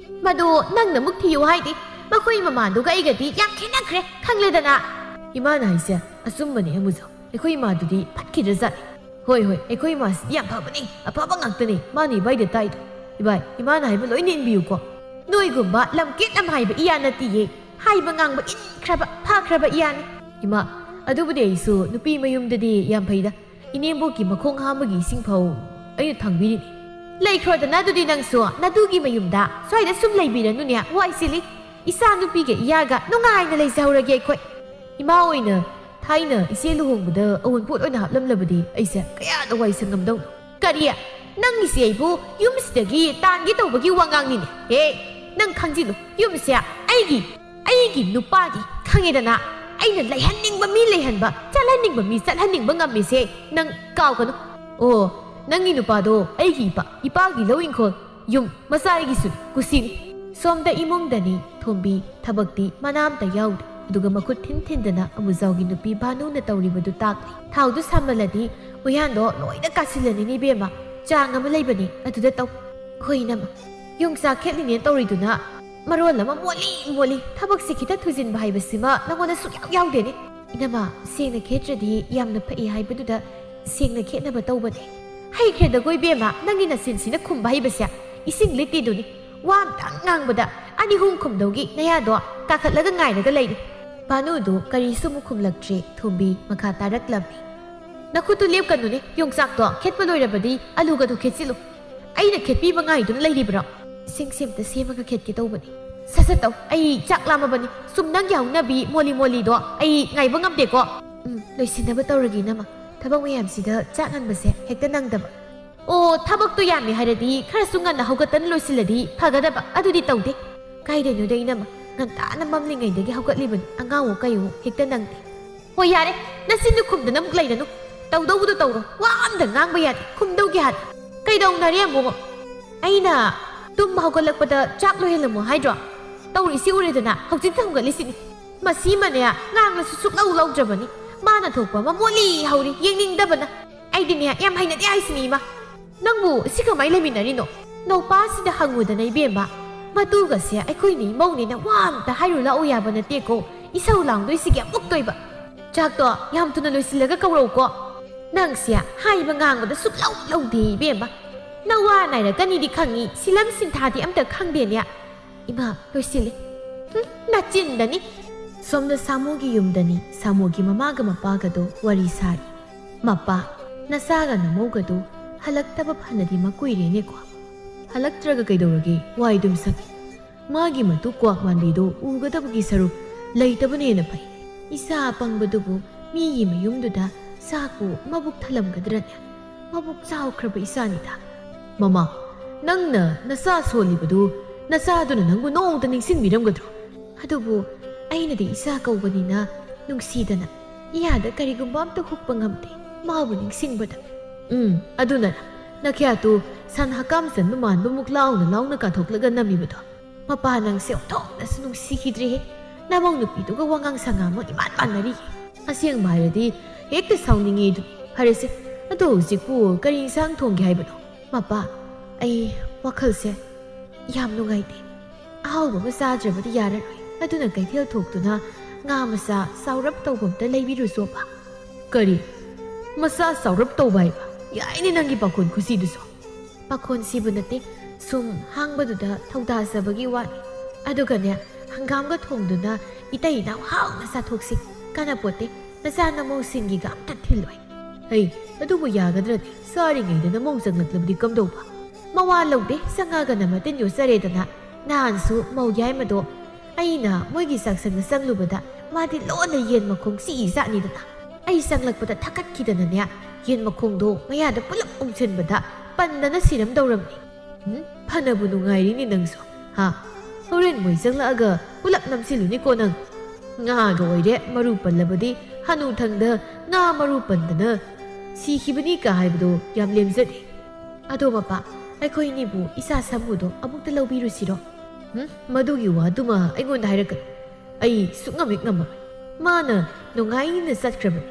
ꯃꯗꯨ ꯅꯪꯅ ꯑꯃꯨꯛ ꯊꯤꯌꯨ ꯍꯥꯏꯗꯤ ꯃꯈꯣꯏ ꯃꯃꯥꯟꯗꯨꯒ ꯑꯩꯒꯗꯤ ꯌꯥꯝ ꯈꯦꯠꯅꯈ꯭ꯔꯦ ꯈꯪꯂꯦꯗꯅ ꯏꯃꯥꯅ ꯍꯥꯏꯁꯦ ꯑꯆꯨꯝꯕꯅꯤ ꯑꯃꯨꯖꯥꯎ ꯑꯩꯈꯣꯏ ꯏꯃꯥꯗꯨꯗꯤ ꯐꯠꯈꯤꯗ꯭ꯔ ꯖꯥꯠꯅꯤ ꯍꯣꯏ ꯑꯩꯈꯣꯏ ꯏꯃꯥꯁꯤꯗꯤ ꯌꯥꯝ ꯐꯕꯅꯤ ꯑꯐꯕ ꯉꯥꯛꯇꯅꯤ ꯃꯥꯅ ꯏꯕꯥꯏꯗ ꯇꯥꯏꯗꯣ ꯏꯕꯥꯏ ꯏꯃꯥꯅ ꯍꯥꯏꯕ ꯂꯣꯏꯅ ꯏꯟꯕꯤꯌꯨꯀꯣ ꯅꯣꯏꯒꯨꯝꯕ ꯂꯝꯀꯦꯠ ꯂꯝ ꯍꯥꯏꯕ ꯏꯌꯥ ꯅꯠꯇꯤꯌꯦ ꯍꯥꯏꯕ ꯉꯥꯡꯕ ꯏꯟꯈ꯭ꯔꯕ ꯐꯈ꯭ꯔꯕ ꯏꯌꯥꯅꯤ ꯏꯃꯥ ꯑꯗꯨꯕꯨꯗꯤ ꯑꯩꯁꯨ ꯅꯨꯄꯤ ꯃꯌꯨꯝꯗꯗꯤ ꯌꯥꯝ ꯐꯩꯗ ꯏꯅꯦꯝꯕꯣꯛꯀꯤ ꯃꯈꯣꯡ ꯍꯥꯝꯕꯒꯤ ꯏꯁꯤꯡ ꯐꯧ ꯑꯩꯅ ꯊꯥꯡꯕꯤꯔꯤꯅꯤ ꯂꯩꯈ꯭ꯔꯣꯗꯅ ꯑꯗꯨꯗꯤ ꯅꯪꯁꯨ ꯅꯗꯨꯒꯤ ꯃꯌꯨꯝꯗ ꯁ꯭ꯋꯥꯏꯗ ꯁꯨꯝ ꯂꯩꯕꯤꯔꯅꯨꯅꯦ ꯋꯥꯏ ꯁꯤꯜꯂꯤ ꯏꯆꯥ ꯅꯨꯄꯤꯒ ꯏꯌꯥꯒ ꯅꯨꯡꯉꯥꯏꯅ ꯂꯩꯖꯍꯧꯔꯒꯦ ꯑꯩꯈꯣꯏ ꯏꯃꯥ ꯑꯣꯏꯅ ꯊꯥꯏꯅ ꯏꯆꯦ ꯂꯨꯍꯣꯡꯕꯗ ꯑꯋꯨꯟꯄꯣꯠ ꯑꯣꯏꯅ ꯍꯥꯞꯂꯝꯂꯕꯗꯤ ꯑꯩꯁꯦ ꯀꯌꯥꯗ ꯋꯥꯏ ꯁꯪꯉꯝꯗꯧꯅꯣ ꯀꯔꯤ ꯅꯪꯒꯤꯁꯦ ꯑꯩꯕꯨ ꯌꯨꯝꯁꯤꯗꯒꯤ ꯇꯥꯟꯒꯦ ꯇꯧꯕꯒꯤ ꯋꯥꯉꯥꯡꯅꯤꯅꯦ ꯍꯦ ꯅꯪ ꯈꯪꯖꯤꯜꯂꯨ ꯌꯨꯝꯁꯦ ꯑꯩꯒꯤ ꯅꯨꯄꯥꯒꯤ ꯈꯪꯉꯦꯗꯅ ꯑꯩꯅ ꯂꯩꯍꯟꯅꯤꯡꯕ ꯃꯤ ꯂꯩꯍꯟꯕ ꯆꯠꯍꯟꯅꯤꯡꯕ ꯃꯤ ꯆꯠꯍꯟꯅꯤꯡꯕ ꯉꯝꯃꯤꯁꯦ ꯅꯪ ꯀꯥꯎꯒꯅꯨ ꯑꯣ ꯅꯪꯒꯤ ꯅꯨꯄꯥꯗꯣ ꯑꯩꯒꯤ ꯏꯄꯥꯒꯤ ꯂꯧ ꯏꯪꯈꯣꯜ ꯌꯨꯝ ꯃꯆꯥꯒꯤꯁꯨ ꯀꯨꯁꯤꯅꯤ ꯁꯣꯝꯗ ꯏꯃꯨꯡꯗꯅꯤ ꯊꯣꯝꯕꯤ ꯊꯕꯛꯇꯤ ꯃꯅꯥꯝꯇ ꯌꯥꯎꯗꯦ ꯑꯗꯨꯒ ꯃꯈꯨꯠ ꯊꯤꯟꯗꯅ ꯑꯃꯨꯖꯥꯎꯒꯤ ꯅꯨꯄꯤ ꯚꯥꯅꯨꯅ ꯇꯧꯔꯤꯕꯗꯨ ꯇꯥꯛꯂꯤ ꯊꯥꯎꯗꯨ ꯁꯥꯃꯜꯂꯗꯤ ꯎꯌꯥꯟꯗꯣ ꯂꯣꯏꯅ ꯀꯥꯁꯤꯜꯂꯅꯤꯅꯦ ꯏꯕꯦꯝꯃ ꯆꯥꯡ ꯑꯃ ꯂꯩꯕꯅꯤ ꯑꯗꯨꯗ ꯇꯧ ꯍꯣꯏ ꯏꯅꯝꯃ ꯌꯣꯡꯆꯥꯛ ꯈꯦꯠꯂꯤꯅꯦ ꯇꯧꯔꯤꯗꯨꯅ ꯃꯔꯣꯜ ꯑꯃ ꯃꯣꯠꯂꯤ ꯊꯕꯛꯁꯤ ꯈꯤꯇ ꯊꯨꯖꯤꯟꯕ ꯍꯥꯏꯕꯁꯤꯃ ꯅꯪꯉꯣꯟꯗ ꯁꯨꯛꯌꯥꯎ ꯌꯥꯎꯗꯦꯅꯦ ꯏꯅꯝꯃ ꯁꯦꯡꯅ ꯈꯦꯠꯇ꯭ꯔꯗꯤ ꯌꯥꯝꯅ ꯐꯩ ꯍꯥꯏꯕꯗꯨꯗ ꯁꯦꯡꯅ ꯈꯦꯠꯅꯕ ꯇꯧꯕꯅꯦ ꯍꯩꯈ꯭ꯔꯦꯗꯀꯣ ꯏꯕꯦꯝꯃ ꯅꯪꯒꯤ ꯅꯆꯤꯟꯁꯤꯅ ꯈꯨꯝꯕ ꯍꯩꯕꯁꯦ ꯏꯁꯤꯡ ꯂꯤꯠꯇꯤꯗꯨꯅꯤ ꯋꯥ ꯑꯝꯇꯪ ꯉꯥꯡꯕꯗ ꯑꯅꯤ ꯑꯍꯨꯝ ꯈꯨꯝꯗꯧꯒꯤ ꯅꯌꯥꯗꯣ ꯀꯥꯈꯠꯂꯒ ꯉꯥꯏꯔꯒ ꯂꯩꯔꯤ ꯚꯥꯅꯨꯗꯨ ꯀꯔꯤꯁꯨ ꯑꯃꯨꯛ ꯈꯨꯝꯂꯛꯇ꯭ꯔꯦ ꯊꯣꯝꯕꯤ ꯃꯈꯥ ꯇꯥꯔꯛꯂꯝꯃꯤ ꯅꯈꯨꯠꯇꯨ ꯂꯦꯞꯀꯅꯨꯅꯦ ꯌꯣꯡꯆꯥꯛꯇꯣ ꯈꯦꯠꯄ ꯂꯣꯏꯔꯕꯗꯤ ꯑꯂꯨꯒꯗꯣ ꯈꯦꯠꯆꯤꯜꯂꯨ ꯑꯩꯅ ꯈꯦꯠꯄꯤꯕ ꯉꯥꯏꯗꯨꯅ ꯂꯩꯔꯤꯕ꯭ꯔꯣ ꯏꯁꯤꯡ ꯁꯦꯝꯇ ꯁꯦꯝꯃꯒ ꯈꯦꯠꯀꯦ ꯇꯧꯕꯅꯤ ꯁꯠ ꯇꯧ ꯑꯩ ꯆꯥꯛ ꯂꯥꯝꯃꯕꯅꯤ ꯁꯨꯝ ꯅꯪꯒꯤ ꯍꯧꯅꯕꯤ ꯃꯣꯂꯤꯗꯣ ꯑꯩ ꯉꯥꯏꯕ ꯉꯝꯗꯦꯀꯣ ꯂꯣꯏꯁꯤꯟꯅꯕ ꯇꯧꯔꯒꯦ ꯏꯅꯝꯃ ꯊꯕꯛ ꯃꯌꯥꯝꯁꯤꯗ ꯆꯥꯛ ꯉꯟꯕꯁꯦ ꯍꯦꯛꯇ ꯅꯪꯗꯕ ꯑꯣ ꯊꯕꯛꯇꯣ ꯌꯥꯝꯃꯦ ꯍꯥꯏꯔꯗꯤ ꯈꯔꯁꯨ ꯉꯟꯅ ꯍꯧꯒꯠꯇꯅ ꯂꯣꯏꯁꯤꯜꯂꯗꯤ ꯐꯒꯗꯕ ꯑꯗꯨꯗꯤ ꯇꯧꯗꯦ ꯀꯥꯏꯗꯩꯅꯣꯗ ꯏꯅꯝꯃ ꯉꯟꯇꯥꯅ ꯃꯝꯂꯤꯉꯩꯗꯒꯤ ꯍꯧꯒꯠꯂꯤꯕꯅꯤ ꯑꯉꯥꯡꯋꯣ ꯀꯩꯋꯣ ꯍꯦꯛꯇ ꯅꯪꯗꯦ ꯍꯣꯏ ꯌꯥꯔꯦ ꯅꯆꯤꯟꯗꯨ ꯈꯨꯝꯗꯅ ꯑꯃꯨꯛ ꯂꯩꯔꯅꯨ ꯇꯧꯗꯧꯕꯗꯣ ꯇꯧꯔꯣ ꯋꯥ ꯑꯝꯇ ꯉꯥꯡꯕ ꯌꯥꯗꯦ ꯈꯨꯝꯗꯧꯒꯤ ꯍꯥꯟꯅ ꯀꯩꯗꯧꯅꯔꯦ ꯑꯃꯨꯛ ꯑꯩꯅ ꯇꯨꯝ ꯍꯧꯒꯠꯂꯛꯄꯗ ꯆꯥꯛ ꯂꯣꯏꯍꯜꯂꯝꯃꯣ ꯍꯥꯏꯗ꯭ꯔꯣ ꯇꯧꯔꯤꯁꯤ ꯎꯔꯦꯗꯅ ꯍꯧꯖꯤꯛꯇ ꯍꯧꯒꯠꯂꯤꯁꯤꯅꯤ ꯃꯁꯤꯃꯅꯦ ꯉꯥꯡꯂꯁꯨ ꯁꯨꯛꯂꯧ ꯂꯧꯗ꯭ꯔꯕꯅꯤ ꯃꯥꯅ ꯊꯣꯛꯄ ꯑꯃ ꯃꯣꯠꯂꯤ ꯍꯧꯔꯤ ꯌꯦꯡꯅꯤꯡꯗꯕꯅ ꯑꯩꯗꯤꯅꯦ ꯌꯥꯝ ꯍꯩꯅꯗꯦ ꯍꯥꯏꯁꯤꯅꯤ ꯏꯃꯥ ꯅꯪꯕꯨ ꯁꯤ ꯀꯃꯥꯏ ꯂꯩꯃꯤꯟꯅꯔꯤꯅꯣ ꯅꯧꯄꯥꯁꯤꯗ ꯍꯪꯉꯨꯗꯅ ꯏꯕꯦꯝꯃ ꯃꯇꯨꯒꯁꯦ ꯑꯩꯈꯣꯏꯅꯤ ꯏꯃꯧꯅꯤꯅ ꯋꯥ ꯑꯝꯇ ꯍꯥꯏꯔꯨ ꯂꯥꯛꯎ ꯌꯥꯕ ꯅꯠꯇꯦꯀꯣ ꯏꯁꯧ ꯂꯥꯡꯗꯣꯏꯁꯤꯒꯤ ꯑꯃꯨꯛ ꯇꯣꯏꯕ ꯆꯥꯛꯇꯣ ꯌꯥꯝ ꯊꯨꯅ ꯂꯣꯏꯁꯤꯜꯂꯒ ꯀꯧꯔꯛꯎꯀꯣ ꯅꯪꯁꯦ ꯍꯥꯏꯕ ꯉꯥꯡꯕꯗ ꯁꯨꯛꯂꯧ ꯂꯧꯗꯦ ꯏꯕꯦꯝꯃ ꯅꯋꯥ ꯅꯥꯏꯔꯛꯀꯅꯤꯗꯤ ꯈꯪꯉꯤ ꯁꯤꯂꯝ ꯁꯤꯟꯊꯥꯗꯤ ꯑꯝꯇ ꯈꯪꯗꯦꯅꯦ ꯏꯃꯥ ꯂꯣꯏꯁꯤꯜꯂꯤ ꯅꯆꯤꯟꯗꯅꯤ ꯁꯣꯝꯗ ꯁꯥꯃꯨꯒꯤ ꯌꯨꯝꯗꯅꯤ ꯁꯥꯃꯨꯒꯤ ꯃꯃꯥꯒ ꯃꯄꯥꯒꯗꯣ ꯋꯥꯔꯤ ꯁꯥꯔꯤ ꯃꯄꯥ ꯅꯆꯥꯒ ꯅꯃꯧꯒꯗꯣ ꯍꯜꯂꯛꯇꯕ ꯐꯅꯗꯤ ꯃꯀꯨꯏꯔꯦꯅꯦꯀꯣ ꯍꯜꯂꯛꯇ꯭ꯔꯒ ꯀꯩꯗꯧꯔꯒꯦ ꯋꯥꯏꯗꯨꯝ ꯁꯪꯉꯤ ꯃꯥꯒꯤ ꯃꯇꯨ ꯀ꯭ꯋꯥꯛ ꯃꯥꯟꯕꯤꯗꯣ ꯎꯒꯗꯕꯒꯤ ꯁꯔꯨꯛ ꯂꯩꯇꯕꯅ ꯍꯦꯟꯅ ꯐꯩ ꯏꯆꯥ ꯑꯄꯪꯕꯗꯨꯕꯨ ꯃꯤꯒꯤ ꯃꯌꯨꯝꯗꯨꯗ ꯆꯥꯛꯄꯨ ꯃꯕꯨꯛ ꯊꯜꯂꯝꯒꯗ꯭ꯔꯅꯦ ꯃꯕꯨꯛ ꯆꯥꯎꯈ꯭ꯔꯕ ꯏꯆꯥꯅꯤꯗ ꯃꯃꯥ ꯅꯪꯅ ꯅꯆꯥ ꯁꯣꯜꯂꯤꯕꯗꯨ ꯅꯆꯥꯗꯨꯅ ꯅꯪꯕు ꯅꯣꯡꯇ ꯅꯤꯡꯁꯤꯡꯕꯤꯔꯝꯒꯗ꯭ꯔꯣ ꯑꯗꯨꯕꯨ ꯑꯩꯅꯗꯤ ꯏꯆꯥ ꯀꯧꯕꯅꯤꯅ ꯅꯨꯡꯁꯤꯗꯅ ꯏꯌꯥꯗ ꯀꯔꯤꯒꯨꯝꯕ ꯑꯝꯇ ꯍꯨꯛꯄ ꯉꯝꯗꯦ ꯃꯥꯕꯨ ꯅꯤꯡꯁꯤꯡꯕꯗ ꯑꯗꯨꯅ ꯅꯈ꯭ꯌꯥꯇꯨ ꯁꯟ ꯍꯀꯥꯝ ꯆꯟꯕ ꯃꯥꯟꯕꯃꯨꯛ ꯂꯥꯎꯅ ꯀꯥꯊꯣꯛꯂꯒ ꯅꯝꯃꯤꯕꯗꯣ ꯃꯄꯥ ꯅꯪꯁꯦ ꯑꯣꯟꯊꯣꯛꯅꯁꯨ ꯅꯨꯡꯁꯤꯈꯤꯗ꯭ꯔꯦꯍꯦ ꯅꯃꯧ ꯅꯨꯄꯤꯗꯨꯒ ꯋꯥꯉꯥꯡ ꯁꯉꯥꯡꯃ ꯏꯃꯥꯟ ꯃꯥꯟꯅꯔꯤꯌꯦ ꯑꯁꯦꯡꯕ ꯍꯥꯏꯔꯗꯤ ꯍꯦꯛꯇ ꯁꯥꯎꯅꯤꯡꯉꯤ ꯑꯗꯨꯅꯤ ꯐꯔꯦꯁꯦ ꯑꯗꯣ ꯍꯧꯖꯤꯛꯄꯨ ꯀꯔꯤ ꯏꯟꯁꯥꯡ ꯊꯣꯡꯒꯦ ꯍꯥꯏꯕꯅꯣ ꯃꯄꯥ ꯑꯩ ꯋꯥꯈꯜꯁꯦ ꯌꯥꯝ ꯅꯨꯡꯉꯥꯏꯇꯦ ꯑꯍꯥꯎꯕ ꯑꯃ ꯆꯥꯗ꯭ꯔꯕꯗꯤ ꯌꯥꯔꯔꯣꯏ ꯑꯗꯨꯅ ꯀꯩꯊꯦꯜ ꯊꯣꯛꯇꯨꯅ ꯉꯥ ꯃꯆꯥ ꯆꯥꯎꯔꯞ ꯇꯧꯕ ꯑꯝꯇ ꯂꯩꯕꯤꯔꯨꯁꯣꯕ ꯀꯔꯤ ꯃꯆꯥ ꯆꯥꯎꯔꯞ ꯇꯧꯕ ꯍꯥꯏꯕ ꯌꯥꯏꯅꯦ ꯅꯪꯒꯤ ꯄꯥꯈꯣꯟ ꯈꯨꯁꯤꯗꯨꯁꯨ ꯄꯥꯈꯣꯟꯁꯤꯕꯨ ꯅꯠꯇꯦ ꯁꯨꯝ ꯍꯥꯡꯕꯗꯨꯗ ꯊꯧꯗꯥꯖꯕꯒꯤ ꯋꯥꯅꯤ ꯑꯗꯨꯒꯅꯦ ꯍꯪꯒꯥꯝꯒ ꯊꯣꯡꯗꯨꯅ ꯏꯇꯩ ꯏꯅꯥꯎ ꯍꯥꯎꯅ ꯆꯥꯊꯣꯛꯁꯤ ꯀꯥꯟꯅꯄꯣꯠꯇꯦ ꯅꯆꯥ ꯅꯃꯧꯁꯤꯡꯒꯤꯒ ꯑꯝꯇ ꯊꯤꯜꯂꯣꯏ ꯍꯩ ꯑꯗꯨꯕꯨ ꯌꯥꯒꯗ꯭ꯔꯗꯤ ꯆꯥꯔꯤꯉꯩꯗ ꯅꯃꯧ ꯆꯪꯂꯛꯂꯕꯗꯤ ꯀꯝꯗꯧꯕ ꯃꯋꯥ ꯂꯧꯗꯦ ꯆꯪꯉꯒꯅ ꯃꯇꯤꯟ ꯌꯣꯠꯆꯔꯦꯗꯅ ꯅꯍꯥꯟꯁꯨ ꯃꯧ ꯌꯥꯏꯃꯗꯣ ꯑꯩꯅ ꯃꯣꯏꯒꯤ ꯆꯥꯛꯁꯪꯗ ꯆꯪꯂꯨꯕꯗ ꯃꯥꯗꯤ ꯂꯣꯟꯅ ꯌꯦꯟ ꯃꯈꯣꯡ ꯆꯤꯛꯏ ꯖꯥꯠꯅꯤꯗꯅ ꯑꯩ ꯆꯪꯂꯛꯄꯗ ꯊꯛꯀꯠꯈꯤꯗꯅꯅꯦ ꯌꯦꯟ ꯃꯈꯣꯡꯗꯣ ꯃꯌꯥꯗ ꯄꯨꯂꯞ ꯎꯡꯁꯤꯟꯕꯗ ꯄꯟꯗꯅ ꯁꯤꯔꯝꯗꯧꯔꯝꯅꯤ ꯐꯅꯕꯨ ꯅꯨꯡꯉꯥꯏꯔꯤꯅꯤ ꯅꯪꯁꯨ ꯍꯥ ꯍꯣꯔꯦꯟ ꯃꯣꯏ ꯆꯪꯂꯛꯑꯒ ꯄꯨꯂꯞ ꯅꯝꯁꯤꯜꯂꯨꯅꯤꯀꯣ ꯅꯪ ꯉꯥꯒ ꯑꯣꯏꯔꯦ ꯃꯔꯨ ꯄꯜꯂꯕꯗꯤ ꯍꯅꯨꯊꯪꯗ ꯉꯥ ꯃꯔꯨ ꯄꯟꯗꯅ ꯁꯤꯈꯤꯕꯅꯤ ꯀ ꯍꯥꯏꯕꯗꯣ ꯌꯥꯝ ꯂꯦꯝꯖꯗꯦ ꯑꯗꯣ ꯃꯄꯥ ꯑꯩꯈꯣꯏꯅꯤꯕꯨ ꯏꯆꯥ ꯁꯥꯃꯨꯗꯣ ꯑꯃꯨꯛꯇ ꯂꯧꯕꯤꯔꯨꯁꯤꯔꯣ ꯃꯗꯨꯒꯤ ꯋꯥꯗꯨꯃ ꯑꯩꯉꯣꯟꯗ ꯍꯥꯏꯔꯛꯀꯅꯨ ꯑꯩ ꯁꯨꯛꯉꯝ ꯍꯦꯛ ꯉꯝꯃꯔꯣꯏ ꯃꯥꯅ ꯅꯨꯡꯉꯥꯏꯅ ꯆꯠꯈ꯭ꯔꯕꯅꯤ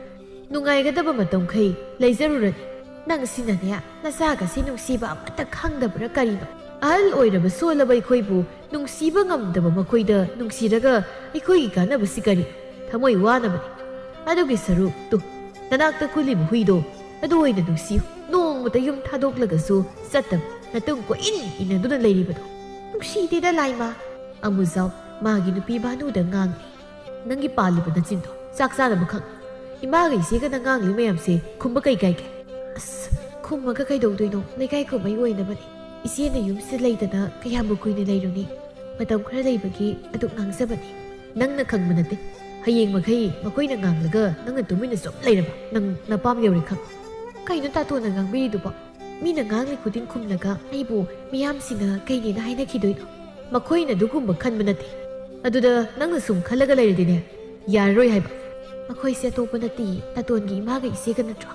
ꯅꯨꯡꯉꯥꯏꯒꯗꯕ ꯃꯇꯝꯈꯩ ꯂꯩꯖꯔꯨꯔꯅꯤ ꯅꯪꯁꯤꯅꯅꯦ ꯅꯆꯥꯒꯁꯤ ꯅꯨꯡꯁꯤꯕ ꯑꯃꯠꯇ ꯈꯪꯗꯕ꯭ꯔꯥ ꯀꯔꯤꯅꯣ? ꯑꯍꯜ ꯑꯣꯏꯔꯕ ꯁꯣꯜꯂꯕ ꯑꯩꯈꯣꯏꯕꯨ ꯅꯨꯡꯁꯤꯕ ꯉꯝꯗꯕ ꯃꯈꯣꯏꯗ ꯅꯨꯡꯁꯤꯔꯒ ꯑꯩꯈꯣꯏꯒꯤ ꯀꯥꯟꯅꯕꯁꯤ ꯀꯔꯤ? ꯊꯃꯣꯏ ꯋꯥꯅꯕꯅꯤ꯫ ꯑꯗꯨꯒꯤ ꯁꯔꯨꯛ ꯇꯨ ꯅꯅꯥꯛꯇ ꯀꯨꯜꯂꯤꯕ ꯍꯨꯏꯗꯣ ꯑꯗꯨ ꯑꯣꯏꯅ ꯅꯨꯡꯁꯤꯌꯨ꯫ ꯅꯣꯡꯃꯇ ꯌꯨꯝ ꯊꯥꯗꯣꯛꯂꯒꯁꯨ ꯆꯠꯇꯕ ꯅꯇꯨꯡ ꯀꯣꯏꯏꯟ ꯏꯟꯅꯗꯨꯅ ꯂꯩꯔꯤꯕꯗꯣ꯫ ꯅꯨꯡꯁꯤꯗꯦꯗ ꯂꯥꯏꯃꯥ꯫ ꯑꯃꯨꯖꯥꯎ ꯃꯥꯒꯤ ꯅꯨꯄꯤ ꯚꯥꯅꯨꯗ ꯉꯥꯡꯂꯤ꯫ ꯅꯪꯒꯤ ꯄꯥꯜꯂꯤꯕ ꯅꯆꯤꯟꯗꯣ ꯆꯥꯛ ꯆꯥꯅꯕ ꯈꯪ꯫ ꯏꯃꯥꯒ ꯏꯆꯦꯒꯅ ꯉꯥꯡꯂꯤ ꯃꯌꯥꯝꯁꯦ ꯈꯨꯝꯕ ꯀꯩ ꯀꯥꯏꯒꯦ? ꯑꯁ ꯈꯨꯝꯃꯒ ꯀꯩꯗꯧꯗꯣꯏꯅꯣ? ꯂꯩꯀꯥꯏ ꯀꯨꯝꯍꯩ ꯑꯣꯏꯅꯕꯅꯤ꯫ ꯏꯆꯦꯅ ꯌꯨꯝꯁꯤꯗ ꯂꯩꯗꯅ ꯀꯌꯥꯝꯕꯨ ꯀꯨꯏꯅ ꯂꯩꯔꯨꯅꯤ? ꯃꯇꯝ ꯈꯔ ꯂꯩꯕꯒꯤ ꯑꯗꯨꯛ ꯉꯥꯡꯖꯕꯅꯤ꯫ ꯅꯪꯅ ꯈꯪꯕ ꯅꯠꯇꯦ꯫ ꯍꯌꯦꯡ ꯃꯈꯩ ꯃꯈꯣꯏꯅ ꯉꯥꯡꯂꯒ ꯅꯪꯅ ꯇꯨꯃꯤꯟꯅ ꯁꯨꯝ ꯂꯩꯔꯕ ꯅꯪ ꯅꯄꯥꯝ ꯌꯧꯔꯦ ꯈꯪ꯫ ꯀꯩꯅꯣ ꯇꯥꯇꯣꯟꯅ ꯉꯥꯡꯕꯤꯔꯤꯗꯨꯕꯣ? ꯃꯤꯅ ꯉꯥꯡꯂꯤ ꯈꯨꯗꯤꯡ ꯈꯨꯝꯂꯒ ꯑꯩꯕꯨ ꯃꯤꯌꯥꯝꯁꯤꯡꯅ ꯀꯩꯅꯦꯅ ꯍꯥꯏꯅꯈꯤꯗꯣꯏꯅꯣ? ꯃꯈꯣꯏꯅ ꯑꯗꯨꯒꯨꯝꯕ ꯈꯟꯕ ꯅꯠꯇꯦ꯫ ꯑꯗꯨꯗ ꯅꯪꯅ ꯁꯨꯝ ꯈꯜꯂꯒ ꯂꯩꯔꯗꯤꯅꯦ ꯌꯥꯔꯔꯣꯏ ꯍꯥꯏꯕ꯫ ꯃꯈꯣꯏꯁꯦ ꯑꯇꯣꯞꯄ ꯅꯠꯇꯦ ꯇꯥꯇꯣꯟꯒꯤ ꯏꯃꯥꯒ ꯏꯆꯦꯒ ꯅꯠꯇ꯭ꯔꯣ?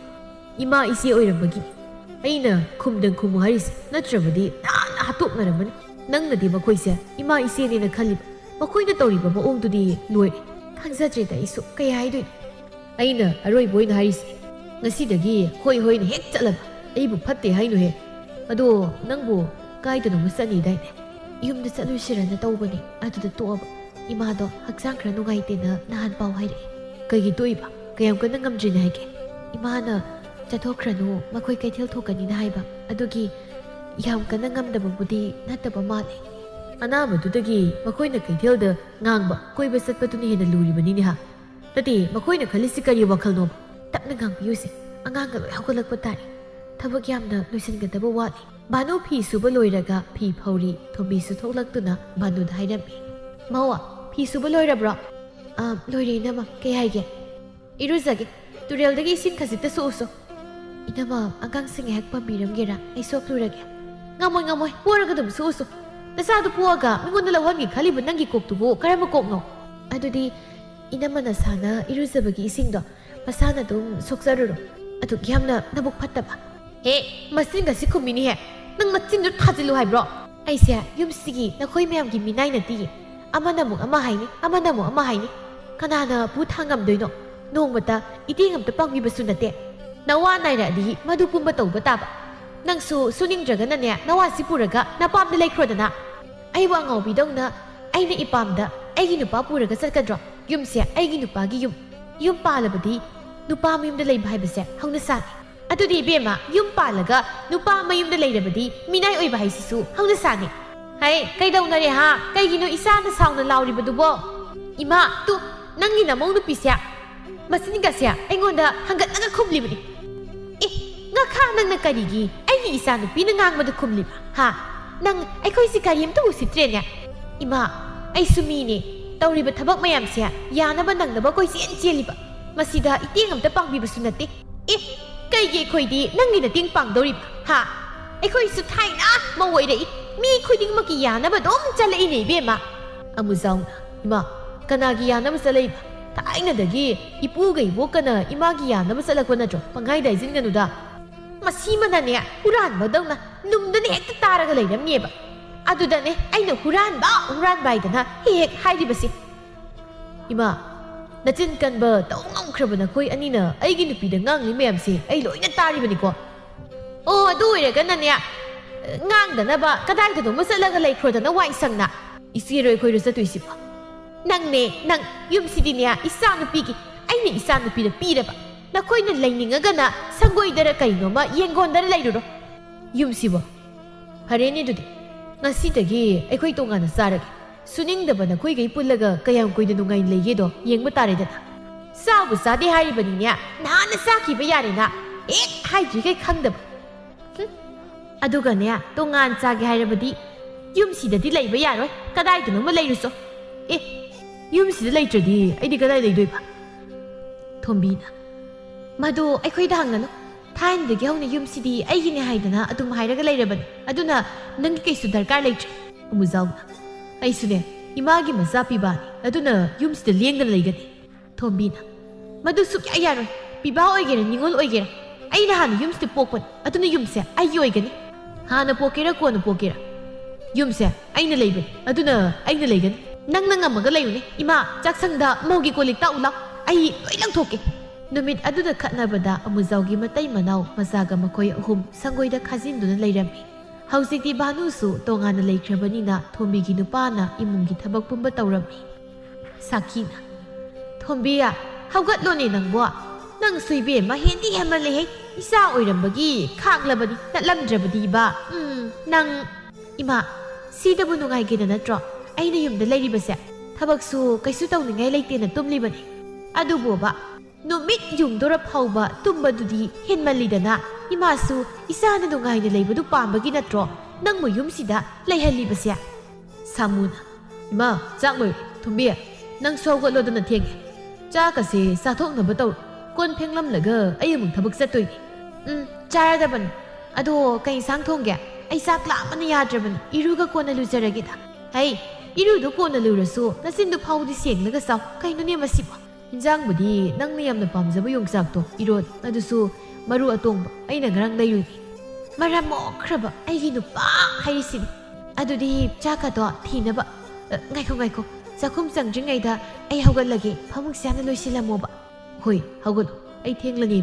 ꯏꯃꯥ ꯏꯆꯦ ꯑꯣꯏꯔꯝꯕꯒꯤꯅꯤ ꯑꯩꯅ ꯈꯨꯝꯗꯪ ꯈꯨꯝꯃꯨ ꯍꯥꯏꯔꯤꯁꯦ, ꯅꯠꯇ꯭ꯔꯕꯗꯤ ꯅꯍꯥꯟꯅ ꯍꯥꯠꯇꯣꯛꯅꯔꯝꯃꯅꯤ꯫ ꯅꯪꯅꯗꯤ ꯃꯈꯣꯏꯁꯦ ꯏꯃꯥ ꯏꯆꯦꯅꯦꯅ ꯈꯜꯂꯤꯕ꯫ ꯃꯈꯣꯏꯅ ꯇꯧꯔꯤꯕ ꯃꯑꯣꯡꯗꯨꯗꯤ ꯂꯣꯏꯔꯦ꯫ ꯈꯪꯖꯗ꯭ꯔꯦꯗ ꯑꯩꯁꯨ ꯀꯩ ꯍꯥꯏꯗꯣꯏꯅꯣ꯫ ꯑꯩꯅ ꯑꯔꯣꯏꯕ ꯑꯣꯏꯅ ꯍꯥꯏꯔꯤꯁꯦ, ꯉꯁꯤꯗꯒꯤ ꯍꯣꯏ ꯍꯣꯏꯅ ꯍꯦꯛ ꯆꯠꯂꯕ ꯑꯩꯕꯨ ꯐꯠꯇꯦ ꯍꯥꯏꯅꯨꯍꯦ꯫ ꯑꯗꯣ ꯅꯪꯕꯨ ꯀꯥꯏꯗꯅꯣꯃ ꯆꯠꯅꯤꯗꯥꯏꯅꯦ? ꯌꯨꯝꯗ ꯆꯠꯂꯨꯁꯤꯔꯅ ꯇꯧꯕꯅꯤ, ꯑꯗꯨꯗ ꯇꯣꯛꯑꯕ꯫ ꯏꯃꯥꯗꯣ ꯍꯛꯆꯥꯡ ꯈꯔ ꯅꯨꯡꯉꯥꯏꯇꯦꯅ ꯅꯍꯥꯟ ꯄꯥꯎ ꯍꯥꯏꯔꯛꯑꯦ꯫ ꯀꯩꯒꯤ ꯇꯣꯛꯏꯕ? ꯀꯌꯥꯝ ꯀꯟꯅ ꯉꯝꯗ꯭ꯔꯤꯅꯦ ꯍꯥꯏꯒꯦ? ꯏꯃꯥꯅ ꯆꯠꯊꯣꯛꯈ꯭ꯔꯅꯨ ꯃꯈꯣꯏ ꯀꯩꯊꯦꯜ ꯊꯣꯛꯀꯅꯤꯅ ꯍꯥꯏꯕ, ꯑꯗꯨꯒꯤ ꯌꯥꯝ ꯀꯟꯅ ꯉꯝꯗꯕꯕꯨꯗꯤ ꯅꯠꯇꯕ ꯃꯥꯜꯂꯦ꯫ ꯑꯅꯥꯕꯗꯨꯗꯒꯤ ꯃꯈꯣꯏꯅ ꯀꯩꯊꯦꯜꯗ ꯉꯥꯡꯕ ꯀꯣꯏꯕ ꯆꯠꯄꯗꯨꯅ ꯍꯦꯟꯅ ꯂꯨꯔꯤꯕꯅꯤꯅꯦ ꯍꯥ? ꯅꯠꯇꯦ ꯃꯈꯣꯏꯅ ꯈꯜꯂꯤꯁꯤ ꯀꯔꯤ ꯋꯥꯈꯜꯅꯣꯕ? ꯇꯞꯅ ꯉꯥꯡꯕꯤꯌꯨꯁꯦ, ꯑꯉꯥꯡꯒ ꯂꯣꯏ ꯍꯧꯒꯠꯂꯛꯄ ꯇꯥꯔꯦ꯫ ꯊꯕꯛ ꯌꯥꯝꯅ ꯂꯣꯏꯁꯤꯟꯒꯗꯕ ꯋꯥꯠꯂꯤ꯫ ꯚꯥꯅꯨ ꯐꯤ ꯁꯨꯕ ꯂꯣꯏꯔꯒ ꯐꯤ ꯐꯧꯔꯤ꯫ ꯊꯣꯝꯕꯤꯁꯨ ꯊꯣꯛꯂꯛꯇꯨꯅ ꯚꯥꯅꯨꯗ ꯍꯥꯏꯔꯝꯃꯤ꯫ ꯃꯧꯋꯥ ꯐꯤ ꯁꯨꯕ ꯂꯣꯏꯔꯕ꯭ꯔꯣ? ꯂꯣꯏꯔꯦ ꯏꯅꯝꯃ, ꯀꯩ ꯍꯥꯏꯒꯦ? ꯏꯔꯨꯖꯒꯦ, ꯇꯨꯔꯦꯜꯗꯒꯤ ꯏꯁꯤꯡ ꯈꯖꯤꯛꯇ ꯁꯣꯛꯎꯁꯣ꯫ ꯏꯅꯝꯃ ꯑꯉꯥꯡꯁꯤꯡ ꯉꯥꯏꯍꯥꯛ ꯄꯥꯝꯕꯤꯔꯝꯒꯦꯔꯥ? ꯑꯩ ꯁꯣꯛꯂꯨꯔꯒꯦ꯫ ꯉꯝꯃꯣꯏ ꯉꯝꯃꯣꯏ, ꯄꯣꯔꯒ ꯑꯗꯨꯝ ꯁꯣꯛꯎꯁꯣ꯫ ꯅꯆꯥꯗꯨ ꯄꯣꯛꯑꯒ ꯃꯤꯉꯣꯟꯗ ꯂꯧꯍꯟꯒꯦ ꯈꯜꯂꯤꯕ ꯅꯪꯒꯤ ꯀꯣꯛꯇꯨꯕꯨ ꯀꯔꯝꯕ ꯀꯣꯛꯅꯣ? ꯑꯗꯨꯗꯤ ꯏꯅꯝꯃ ꯅꯁꯥꯅ ꯏꯔꯨꯖꯕꯒꯤ ꯏꯁꯤꯡꯗꯣ ꯃꯁꯥꯅ ꯑꯗꯨꯝ ꯁꯣꯛꯆꯔꯨꯔꯣ꯫ ꯑꯗꯨꯛ ꯌꯥꯝꯅ ꯅꯕꯨꯛ ꯐꯠꯇꯕ꯫ ꯍꯦ ꯃꯆꯤꯟꯒꯁꯤ ꯈꯨꯝꯃꯤꯅꯤꯍꯦ, ꯅꯪ ꯃꯆꯤꯟꯗꯨ ꯊꯥꯖꯤꯜꯂꯨ ꯍꯥꯏꯕ꯭ꯔꯣ? ꯑꯩꯁꯦ ꯌꯨꯝꯁꯤꯒꯤ ꯅꯈꯣꯏ ꯃꯌꯥꯝꯒꯤ ꯃꯤꯅꯥꯏ ꯅꯠꯇꯤꯌꯦ꯫ ꯑꯃꯅ ꯑꯃꯨꯛ ꯑꯃ ꯍꯥꯏꯅꯤ, ꯑꯃꯅ ꯑꯃꯨꯛ ꯑꯃ ꯍꯥꯏꯅꯤ꯫ ꯀꯅꯥꯅ ꯄꯨ ꯊꯥꯡꯉꯝꯗꯣꯏꯅꯣ? ꯅꯣꯡꯃꯇ ꯏꯇꯦꯡ ꯑꯝꯇ ꯄꯥꯡꯕꯤꯕꯁꯨ ꯅꯠꯇꯦ꯫ ꯅꯋꯥ ꯅꯥꯏꯔꯛꯑꯗꯤ ꯃꯗꯨ ꯄꯨꯝꯕ ꯇꯧꯕ ꯇꯥꯕ꯫ ꯅꯪꯁꯨ ꯁꯨꯅꯤꯡꯗ꯭ꯔꯒꯅꯅꯦ ꯅꯋꯥꯁꯤ ꯄꯨꯔꯒ ꯅꯄꯥꯝꯗ ꯂꯩꯈ꯭ꯔꯣꯗꯅ꯫ ꯑꯩꯕꯨ ꯑꯉꯥꯎꯕꯤꯗꯧꯅ ꯑꯩꯅ ꯏꯄꯥꯝꯗ ꯑꯩꯒꯤ ꯅꯨꯄꯥ ꯄꯨꯔꯒ ꯆꯠꯀꯗ꯭ꯔꯣ? ꯌꯨꯝꯁꯦ ꯑꯩꯒꯤ ꯅꯨꯄꯥꯒꯤ ꯌꯨꯝ꯫ ꯌꯨꯝ ꯄꯥꯜꯂꯕꯗꯤ ꯅꯨꯄꯥ ꯃꯌꯨꯝꯗ ꯂꯩꯕ ꯍꯥꯏꯕꯁꯦ ꯍꯧꯅꯁꯥꯅꯤ꯫ ꯑꯗꯨꯗꯤ ꯏꯕꯦꯝꯃ ꯌꯨꯝ ꯄꯥꯜꯂꯒ ꯅꯨꯄꯥ ꯃꯌꯨꯝꯗ ꯂꯩꯔꯕꯗꯤ ꯃꯤꯅꯥꯏ ꯑꯣꯏꯕ ꯍꯥꯏꯁꯤꯁꯨ ꯍꯧꯅꯁꯥꯅꯤ꯫ ꯍꯩ ꯀꯩꯗꯧꯅꯔꯦ ꯍꯥ? ꯀꯩꯒꯤꯅꯣ ꯏꯆꯥꯅ ꯁꯥꯎꯅ ꯂꯥꯎꯔꯤꯕꯗꯨꯕꯣ? ꯏꯃꯥ ꯇꯨ ꯅꯪꯒꯤ ꯅꯃꯧ ꯅꯨꯄꯤꯁꯦ ꯃꯆꯤꯟꯒꯁꯦ ꯑꯩꯉꯣꯟꯗ ꯍꯪꯒꯠꯂꯒ ꯈꯨꯝꯂꯤꯕꯅꯤ꯫ ꯉꯈꯥ ꯅꯪꯅ ꯀꯔꯤꯒꯤ ꯑꯩꯒꯤ ꯏꯆꯥ ꯅꯨꯄꯤꯅ ꯉꯥꯡꯕꯗ ꯈꯨꯝꯂꯤꯕ? ꯍꯥ? ꯅꯪ ꯑꯩꯈꯣꯏꯁꯤ ꯀꯔꯤꯝꯇ ꯎꯁꯤꯠꯇ꯭ꯔꯦꯅꯦ? ꯏꯃꯥ ꯑꯩꯁꯨ ꯃꯤꯅꯦ꯫ ꯇꯧꯔꯤꯕ ꯊꯕꯛ ꯃꯌꯥꯝꯁꯦ ꯌꯥꯅꯕ ꯅꯪꯅꯕ ꯀꯣꯏꯆꯦꯟ ꯆꯦꯜꯂꯤꯕ꯫ ꯃꯁꯤꯗ ꯏꯇꯦꯡ ꯑꯝꯇ ꯄꯥꯡꯕꯤꯕꯁꯨ ꯅꯠꯇꯦ꯫ ꯀꯩꯒꯤ ꯑꯩꯈꯣꯏꯗꯤ ꯅꯪꯒꯤ ꯃꯇꯦꯡ ꯄꯥꯡꯗꯧꯔꯤꯕ? ꯍꯥ? ꯑꯩꯈꯣꯏꯁꯨ ꯊꯥꯏꯅ ꯃꯧ ꯑꯣꯏꯔꯛꯏ, ꯃꯤ ꯈꯨꯗꯤꯡꯃꯛꯀꯤ ꯌꯥꯅꯕ ꯑꯗꯨꯝ ꯆꯠꯂꯛꯏꯅꯦ ꯏꯕꯦꯝꯃ꯫ ꯑꯃꯨꯖꯥꯎꯅ ꯏꯃꯥ ꯀꯅꯥꯒꯤ ꯌꯥꯅꯕ ꯆꯠꯂꯛꯏꯕ? ꯊꯥꯏꯅꯗꯒꯤ ꯏꯄꯨꯒ ꯏꯕꯣꯛꯀꯅ ꯏꯃꯥꯒꯤ ꯌꯥꯅꯕ ꯆꯠꯂꯛꯄ ꯅꯠꯇ꯭ꯔꯣ? ꯄꯪꯍꯥꯏꯗ ꯍꯥꯏꯖꯤꯟꯒꯅꯨꯗ꯫ ꯃꯁꯤꯃꯅꯅꯦ ꯍꯨꯔꯥꯟꯕꯗꯧꯅ ꯅꯨꯡꯗꯅ ꯍꯦꯛꯇ ꯇꯥꯔꯒ ꯂꯩꯔꯝꯅꯦꯕ꯫ ꯑꯗꯨꯗꯅꯦ ꯑꯩꯅ ꯍꯨꯔꯥꯟꯕ ꯍꯨꯔꯥꯟꯕ ꯍꯥꯏꯗꯅ ꯍꯦꯛ ꯍꯥꯏꯔꯤꯕꯁꯤ꯫ ꯏꯃꯥ ꯅꯆꯤꯟ ꯀꯟꯕ ꯇꯧ ꯉꯝꯈ꯭ꯔꯕ ꯅꯈꯣꯏ ꯑꯅꯤꯅ ꯑꯩꯒꯤ ꯅꯨꯄꯤꯗ ꯉꯥꯡꯂꯤ ꯃꯌꯥꯝꯁꯦ ꯑꯩ ꯂꯣꯏꯅ ꯇꯥꯔꯤꯕꯅꯤꯀꯣ꯫ ꯑꯣ ꯑꯗꯨ ꯑꯣꯏꯔꯒꯅꯅꯦ ꯉꯥꯡꯗꯅꯕ ꯀꯗꯥꯏꯗꯅꯣꯃ ꯆꯠꯂꯒ ꯂꯩꯈ꯭ꯔꯣꯗꯅ ꯋꯥꯏ ꯁꯪꯅ꯫ ꯏꯆꯦꯔꯣ ꯑꯩꯈꯣꯏꯔꯣ ꯆꯠꯇꯣꯏꯁꯤꯕꯣ? ꯅꯪꯅꯦ ꯅꯪ ꯌꯨꯝꯁꯤꯗꯤꯅꯦ ꯏꯆꯥ ꯅꯨꯄꯤꯒꯤ ꯑꯩꯅ ꯏꯆꯥ ꯅꯨꯄꯤꯗ ꯄꯤꯔꯕ꯫ ꯅꯈꯣꯏꯅ ꯂꯩꯅꯤꯡꯉꯒꯅ ꯁꯪꯒꯣꯏꯗꯔ ꯀꯩꯅꯣꯃ ꯌꯦꯡꯒꯣꯟꯗꯔ ꯂꯩꯔꯨꯔꯣ꯫ ꯌꯨꯝꯁꯤꯕꯣ ꯐꯔꯦꯅꯦ ꯑꯗꯨꯗꯤ ꯉꯁꯤꯗꯒꯤ ꯑꯩꯈꯣꯏ ꯇꯣꯉꯥꯟꯅ ꯆꯥꯔꯒꯦ꯫ ꯁꯨꯅꯤꯡꯗꯕ ꯅꯈꯣꯏꯒꯩ ꯄꯨꯜꯂꯒ ꯀꯌꯥꯝ ꯀꯨꯏꯅ ꯅꯨꯡꯉꯥꯏꯅ ꯂꯩꯒꯦꯗꯣ ꯌꯦꯡꯕ ꯇꯥꯔꯦꯗꯅ꯫ ꯆꯥꯕꯨ ꯆꯥꯗꯦ ꯍꯥꯏꯔꯤꯕꯅꯤꯅꯦ ꯅꯍꯥꯟꯅ ꯆꯥꯈꯤꯕ ꯌꯥꯔꯦꯅ ꯍꯦꯛ ꯍꯥꯏꯗ꯭ꯔꯤꯈꯩ ꯈꯪꯗꯕ꯫ ꯑꯗꯨꯒꯅꯦ ꯇꯣꯉꯥꯟ ꯆꯥꯒꯦ ꯍꯥꯏꯔꯕꯗꯤ ꯌꯨꯝꯁꯤꯗꯗꯤ ꯂꯩꯕ ꯌꯥꯔꯣꯏ, ꯀꯗꯥꯏꯗꯅꯣꯃ ꯂꯩꯔꯨꯆꯣ꯫ ꯌꯨꯝꯁꯤꯗ ꯂꯩꯇ꯭ꯔꯗꯤ ꯑꯩꯗꯤ ꯀꯗꯥꯏ ꯂꯩꯗꯣꯏꯕ? ꯊꯣꯝꯕꯤꯅ ꯃꯗꯨ ꯑꯩꯈꯣꯏꯗ ꯍꯪꯒꯅꯨ꯫ ꯊꯥꯏꯅꯗꯒꯤ ꯍꯧꯅ ꯌꯨꯝꯁꯤꯗꯤ ꯑꯩꯒꯤꯅꯦ ꯍꯥꯏꯗꯅ ꯑꯗꯨꯝ ꯍꯥꯏꯔꯒ ꯂꯩꯔꯕꯅꯤ, ꯑꯗꯨꯅ ꯅꯪꯒꯤ ꯀꯩꯁꯨ ꯗꯔꯀꯥꯔ ꯂꯩꯇ꯭ꯔꯦ꯫ ꯑꯃꯨꯖꯥꯎꯅ ꯑꯩꯁꯨꯅꯦ ꯏꯃꯥꯒꯤ ꯃꯆꯥ ꯄꯤꯕꯥꯅꯤ, ꯑꯗꯨꯅ ꯌꯨꯝꯁꯤꯗ ꯂꯦꯡꯗꯅ ꯂꯩꯒꯅꯤ꯫ ꯊꯣꯝꯕꯤꯅ ꯃꯗꯨ ꯁꯨꯛꯌꯥ ꯌꯥꯔꯣꯏ꯫ ꯄꯤꯕꯥ ꯑꯣꯏꯒꯦꯔꯥ ꯅꯤꯉꯣꯜ ꯑꯣꯏꯒꯦꯔꯥ ꯑꯩꯅ ꯍꯥꯟꯅ ꯌꯨꯝꯁꯤꯗ ꯄꯣꯛꯄꯅꯤ, ꯑꯗꯨꯅ ꯌꯨꯝꯁꯦ ꯑꯩꯒꯤ ꯑꯣꯏꯒꯅꯤ꯫ ꯍꯥꯟꯅ ꯄꯣꯛꯀꯦꯔꯥ ꯀꯣꯟꯅ ꯄꯣꯛꯀꯦꯔꯥ ꯌꯨꯝꯁꯦ ꯑꯩꯅ ꯂꯩꯕꯅꯤ, ꯑꯗꯨꯅ ꯑꯩꯅ ꯂꯩꯒꯅꯤ꯫ ꯅꯪꯅ ꯉꯝꯃꯒ ꯂꯩꯌꯨꯅꯦ ꯏꯃꯥ꯫ ꯆꯥꯛꯁꯪꯗ ꯃꯧꯒꯤ ꯀꯣꯜꯂꯤꯛ ꯇꯥꯛꯎ ꯂꯥꯎ, ꯑꯩ ꯂꯣꯏ ꯂꯪꯊꯣꯛꯀꯦ꯫ ꯅꯨꯃꯤꯠ ꯑꯗꯨꯗ ꯈꯠꯅꯕꯗ ꯑꯃꯨꯖꯥꯎꯒꯤ ꯃꯇꯩ ꯃꯅꯥꯎ ꯃꯆꯥꯒ ꯃꯈꯣꯏ ꯑꯍꯨꯝ ꯁꯪꯒꯣꯏꯗ ꯈꯥꯖꯤꯟꯗꯨꯅ ꯂꯩꯔꯝꯃꯤ꯫ ꯍꯧꯖꯤꯛꯇꯤ ꯚꯥꯅꯨꯁꯨ ꯇꯣꯉꯥꯟꯅ ꯂꯩꯈ꯭ꯔꯕꯅꯤꯅ ꯊꯣꯝꯕꯤꯒꯤ ꯅꯨꯄꯥꯅ ꯏꯃꯨꯡꯒꯤ ꯊꯕꯛ ꯄꯨꯝꯕ ꯇꯧꯔꯝꯃꯤ꯫ ꯁꯥꯈꯤꯅ ꯊꯣꯝꯕꯤꯌꯥ ꯍꯧꯒꯠꯂꯣꯅꯦ ꯅꯪꯕꯣ, ꯅꯪꯁꯨ ꯏꯕꯦꯝꯃ ꯍꯦꯟꯗꯤ ꯍꯦꯟꯃꯜꯂꯦꯍꯦ, ꯏꯆꯥ ꯑꯣꯏꯔꯝꯕꯒꯤ ꯈꯥꯡꯂꯕꯅꯤ, ꯅꯠꯂꯝꯗ꯭ꯔꯕꯗꯤꯕ ꯅꯪ ꯏꯃꯥ ꯁꯤꯗꯕꯨ ꯅꯨꯡꯉꯥꯏꯒꯦꯅ ꯅꯠꯇ꯭ꯔꯣ ꯑꯩꯅ ꯌꯨꯝꯗ ꯂꯩꯔꯤꯕꯁꯦ, ꯊꯕꯛꯁꯨ ꯀꯩꯁꯨ ꯇꯧꯅꯤꯡꯉꯥই ꯂꯩꯇꯦꯅ ꯇꯨꯝꯂꯤꯕꯅꯤ, ꯑꯗꯨꯕꯨꯕ ꯅꯨꯃꯤꯠ ꯌꯨꯡꯗꯣꯔ ꯐꯥꯎꯕ ꯇꯨꯝꯕꯗꯨꯗꯤ ꯍꯦꯟꯃꯜꯂꯤꯗꯅ, 이마수 이사하는 동안에 레이브도 빰박이 나트로 낭 뭐 юм시다 레이할리버스야. 사무나 이마 짝물 톰비야 낭 수하고로도는 튀게 짜가시 사톡나버 떠 꼰 팽람라가 아이문 타박 쌌더니 짜라다번 아도 까이 상통게 아이 싹라마나 야드라번 이루가 꼰나 루자라기다. 아이 이루도 꼰나 루라수 나신도 파우디 시행나가 싸 까이노니 마시바 인장부디 낭나 얌나 빰자부 용삭도 이롯 나두수 maru atong ay nagrang layuy maram mo kraba ay ginupa hairisin adudi chaka to thina ba ngai ko sakum sangjing ai da ay hawgal lagi phamung siana loisila mo ba hoi hawgal ay thenglani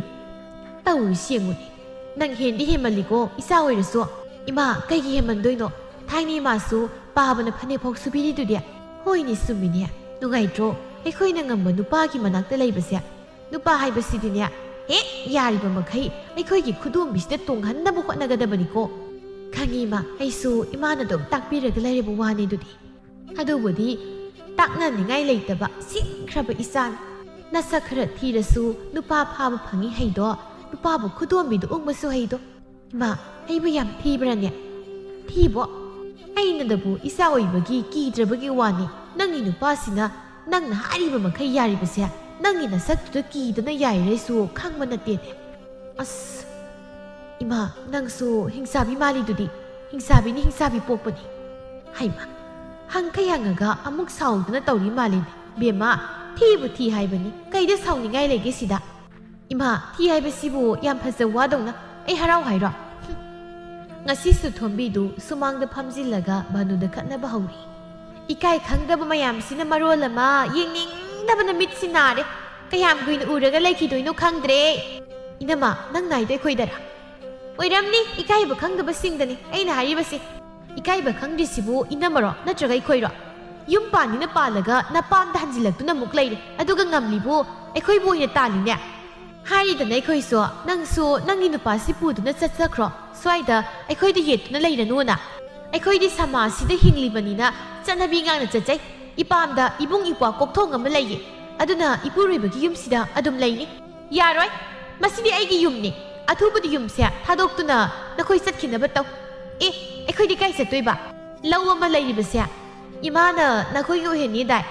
taw sienguni nang hendi hemaliko isa oiraso ima kai gi hemandoi no thaini masu pabana phane phok subiri dudia hoi ni suminia nugai tro ai khoi na ngamba nupa gi manakta leibasya nupa haibasidinia यारिबा मखै अखोइगी खुदुम बिसते तोंगहन्नबो होटनागदबनिको खंगीमा ऐसु इमाना दम ताकपिरग लैरेबो वानी दुदी अदुबुदी ताकनानिङाइ लैतबा सिंख्रबा इसान नसा खरा थीरसु नुपा फाबा fungi हैदो नुपाबु खुदुम बिदु उंगबसु हैदो इमा हैबा याम थीब्राने Thibaut ऐनदबु इसा ओइबगी कीद्रबगी वानी नंगी नुपासिना नंगना हारिबा मखै यारिबसे नंगी नसक्तुदा कीदना याइरेसु खंगबा नतेने अस इमा नंगसु हिंसाबी मालिदुदी हिंसाबीनी हिंसाबी पोकपनी हाइमा हंखयांगगा अमुक साउदना तौरी मालिने बेमा थीबु थी हाइबनी कैदा साउनिङाइ लेगे सिदा इमा थी हाइबसिबु याम फजा वादौना ऐ हराउ हाइरो ngasisu thombidu sumangda phamjillaga banuda khatnaba hawri ikai khangdaba mayam sina marolama yengning dabana mitsinare kayam guin uraga laikhidoino khangdre inama nang naide khoidara oiramni ikai ba khangdaba singdani aina haribasi ikai ba khangdisibu inamaro natraga ikhoiro yum panina palaga napam da hanjilaktuna muk leire aduga ngamlibu ekhoi boina taline haridana ekhoiso nangsu nangi nupasi puduna chatsakro swaida ekhoida yetuna leiranuna ekhoidi samasida hinglibanina chanabi ngana chachai ipamda ibung ipwa kokthong ama lei aduna ipuroibagi yumsida adum leini yaroi masidi aigi yumni athubudi yumse thadoktuna nakhoi chatkinaba taw ekhoidi kai chatoiba law ama leiribase imana nakhoi go heni dai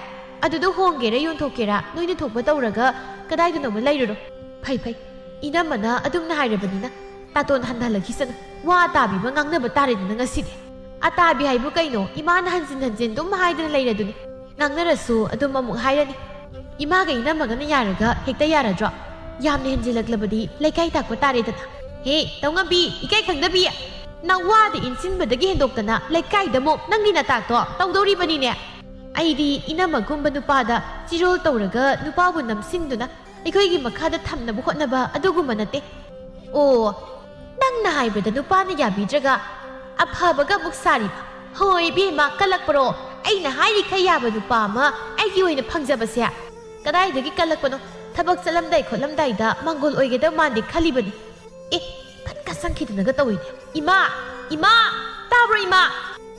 adudo hongera yonthokera noina thokba tawraga kadai duna ma leiruro phai inamana adumna hairabanina taton handhalakhisana wa tabi ma ngangnaba tareduna ngasidi atabi haibu kaino imana hanjin dum haidana leiraduni ngangnarasu adum amuk hairani imaga inamagana yaraga hekta yaradro yamne henjilaklabadi laikai takwa taredana he tawngabi ikai khangdabi nawadi insinbadagi hendoktana laikai damo nangina takto tawdori banine aidi inamagumba nupada chirol tawraga nupabu namsinduna ꯑꯩꯈꯣꯏꯒꯤ ꯃꯈꯥꯗ ꯊꯝꯅꯕ ꯍꯣꯠꯅꯕ ꯑꯗꯨꯒꯨꯝꯕ ꯅꯠꯇꯦ ꯑꯣ ꯅꯪꯅ ꯍꯥꯏꯕꯗ ꯅꯨꯄꯥꯅ ꯌꯥꯕꯤꯗ꯭ꯔꯒ ꯑꯐꯕꯒ ꯑꯃꯨꯛ ꯁꯥꯔꯤꯕ ꯍꯣꯏ ꯏꯕꯦꯝꯃ ꯀꯜꯂꯛꯄ꯭ꯔꯣ ꯑꯩꯅ ꯍꯥꯏꯔꯤꯈꯩ ꯌꯥꯕ ꯅꯨꯄꯥ ꯑꯃ ꯑꯩꯒꯤ ꯑꯣꯏꯅ ꯐꯪꯖꯕꯁꯦ ꯀꯗꯥꯏꯗꯒꯤ ꯀꯜꯂꯛꯄꯅꯣ ꯊꯕꯛ ꯆꯠꯂꯝꯗꯥꯏ ꯈꯣꯠꯂꯝꯗꯥꯏꯗ ꯃꯪꯒꯣꯜ ꯑꯣꯏꯒꯗꯕ ꯃꯥꯟꯗꯦ ꯈꯜꯂꯤꯕꯅꯤ ꯐꯠꯀ ꯆꯪꯈꯤꯗꯅꯒ ꯇꯧꯏꯅꯦ ꯏꯃꯥ ꯇꯥꯕ꯭ꯔꯣ ꯏꯃꯥ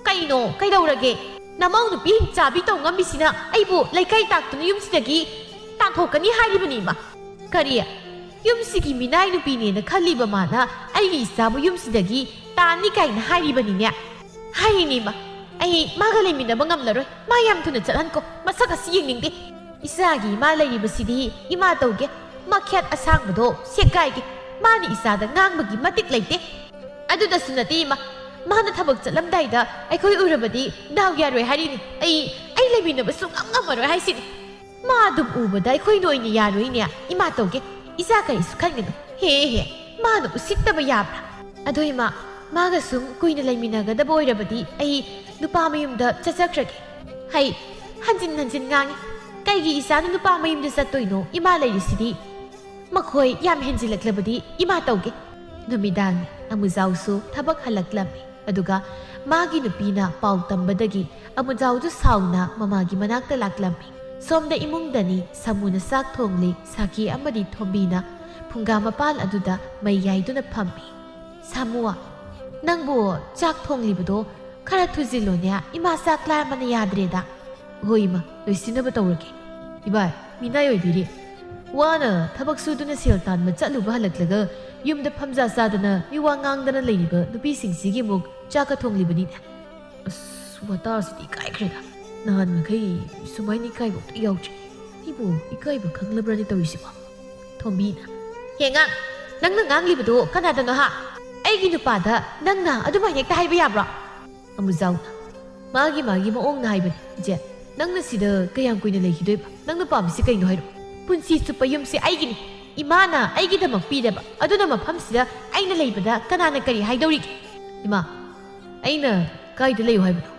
ꯀꯩꯅꯣ ꯀꯩꯗꯧꯔꯒꯦ ꯅꯃꯧ ꯅꯨꯄꯤ ꯍꯤꯡꯆꯥꯕꯤ ꯇꯧ ꯉꯝꯃꯤꯁꯤꯅ ꯑꯩꯕꯨ ꯂꯩꯀꯥꯏ ꯇꯥꯛꯇꯨꯅ ꯌꯨꯝꯁꯤꯗꯒꯤ तांथोकनी हारिबनी मा करी युमसिगी मिनाय नुपीनेना खलिबा माना आइगी इसाबु युमसिदगी तानी काइना हारिबनी ने हारिनी मा आई मागा लेमिनबा ngamlaroi मा याम थुना चलहनको मसक असि येंनिंगदे इसागी मा लेरिबसिदी इमा तौगे मख्यात असांगबदो सेकाइगे मानी इसादा ngangbगी मतिक लेते अदुदा सुनती मा माना थबक चलमदाइदा अखोय उरबदी दाव यारोय हारिनी आई लेमिनबा सुंगम ngammaroi हाइसिनी मादुम उबदा अखोय नोइने यारोइने इमा तौगे इसा करिसु खनगनु हे मानु उसित्तबा याब्रा अदो इमा मागा सुम कुइना लेमिनागदबा ओइरबदी आई नुपा मयुमदा चचख्रगे हाय हंजिन ngangi काइगी इसानु नुपा मयुमदा चत्तोइनो इमा लेरिसिदी ꯃꯈꯣꯏ ꯌꯥꯝ ꯍꯦꯟꯖꯤꯜꯂꯛꯂꯕꯗꯤ ꯏꯃꯥ ꯇꯧꯒꯦ ꯅꯨꯃꯤꯗꯥꯡ ꯑꯃꯨꯖꯥꯎꯁꯨ ꯊꯕꯛ ꯍꯜꯂꯛꯂꯝꯃꯤ ꯑꯗꯨꯒ ꯃꯥꯒꯤ ꯅꯨꯄꯤꯅ ꯄꯥꯎ ꯇꯝꯕꯗꯒꯤ ꯑꯃꯨꯖꯥꯎꯗꯨ ꯁꯥꯎꯅ ꯃꯃꯥꯒꯤ ꯃꯅꯥꯛꯇ ꯂꯥꯛꯂꯝꯃꯤ ꯁꯣꯝꯗ ꯏꯃꯨꯡꯗꯅꯤ ꯁꯥꯃꯨꯅ ꯆꯥꯛ ꯊꯣꯡꯂꯤ ꯁꯥꯀꯤ ꯑꯃꯗꯤ ꯊꯣꯝꯕꯤꯅ ꯐꯨꯡꯒꯥ ꯃꯄꯥꯜ ꯑꯗꯨꯗ ꯃꯩ ꯌꯥꯏꯗꯨꯅ ꯐꯝꯃꯤ ꯁꯥꯃꯨ ꯅꯪꯕꯨ ꯆꯥꯛ ꯊꯣꯡꯂꯤꯕꯗꯣ ꯈꯔ ꯊꯨꯖꯤꯜꯂꯣꯅꯦ ꯏꯃꯥ ꯆꯥꯛ ꯂꯥꯝꯕꯅ ꯌꯥꯗ꯭ꯔꯦꯗ ꯍꯣꯏ ꯏꯃꯥ ꯂꯣꯏꯁꯤꯟꯅꯕ ꯇꯧꯔꯒꯦ 이발 미나이 어이비리 와나 타박 수두나 세얼탄 ꯆꯠꯂꯨꯕ ꯍꯜꯂꯛꯂꯒ ꯌꯨꯝꯗ ꯐꯝꯖꯥ ꯆꯥꯗꯅ ꯃꯤꯋꯥ ꯉꯥꯡꯗꯅ ꯂꯩꯔꯤꯕ ꯅꯨꯄꯤꯁꯤꯡꯁꯤꯒꯤ ꯃꯨꯛ ꯆꯥꯛꯀ ꯊꯣꯡꯂꯤꯕꯅꯤꯅꯦ ꯑꯁ ꯋꯥꯇꯥꯁꯤꯗꯤ ꯏꯀꯥꯏꯈ꯭ꯔꯦꯗ ꯅꯍꯥꯟ ꯃꯈꯩ ꯁꯨꯃꯥꯏꯅ ꯏꯀꯥꯏꯕ ꯑꯝꯇ ꯌꯥꯎꯗ꯭ꯔꯤ ꯑꯩꯕꯨ ꯏꯀꯥꯏꯕ ꯈꯪꯂꯕ꯭ꯔꯅꯤ ꯇꯧꯔꯤꯁꯤꯕꯣ ꯊꯣꯝꯕꯤꯅ ꯍꯦꯉꯥꯡ ꯅꯪꯅ ꯉꯥꯡꯂꯤꯕꯗꯣ ꯀꯅꯥꯗꯅꯣ ꯍꯥ ꯑꯩꯒꯤ ꯅꯨꯄꯥꯗ ꯅꯪꯅ ꯑꯗꯨꯃꯥꯏꯅ ꯍꯦꯛꯇ ꯍꯥꯏꯕ ꯌꯥꯕ꯭ꯔꯣ ꯑꯃꯨꯖꯥꯎꯅ ꯃꯥꯒꯤ ꯃꯑꯣꯡꯅ ꯍꯥꯏꯕꯅꯤ ꯏꯆꯦ ꯅꯪꯅ ꯁꯤꯗ ꯀꯌꯥꯝ ꯀꯨꯏꯅ ꯂꯩꯈꯤꯗꯣꯏꯕ ꯅꯪꯅ ꯄꯥꯝꯃꯤꯁꯤ ꯀꯩꯅꯣ ꯍꯥꯏꯔꯣ ꯄꯨꯟꯁꯤ ꯆꯨꯞꯄ ꯌꯨꯝꯁꯤ ꯑꯩꯒꯤꯅꯤ ꯏꯃꯥꯅ ꯑꯩꯒꯤꯗꯃꯛ ꯄꯤꯗꯕ ꯑꯗꯨꯅ ꯃꯐꯝꯁꯤꯗ ꯑꯩꯅ ꯂꯩꯕꯗ ꯀꯅꯥꯅ ꯀꯔꯤ ꯍꯥꯏꯗꯧꯔꯤꯒꯦ ꯏꯃꯥ ꯑꯩꯅ ꯀꯥꯏꯗ ꯂꯩꯌꯨ ꯍꯥꯏꯕꯅꯣ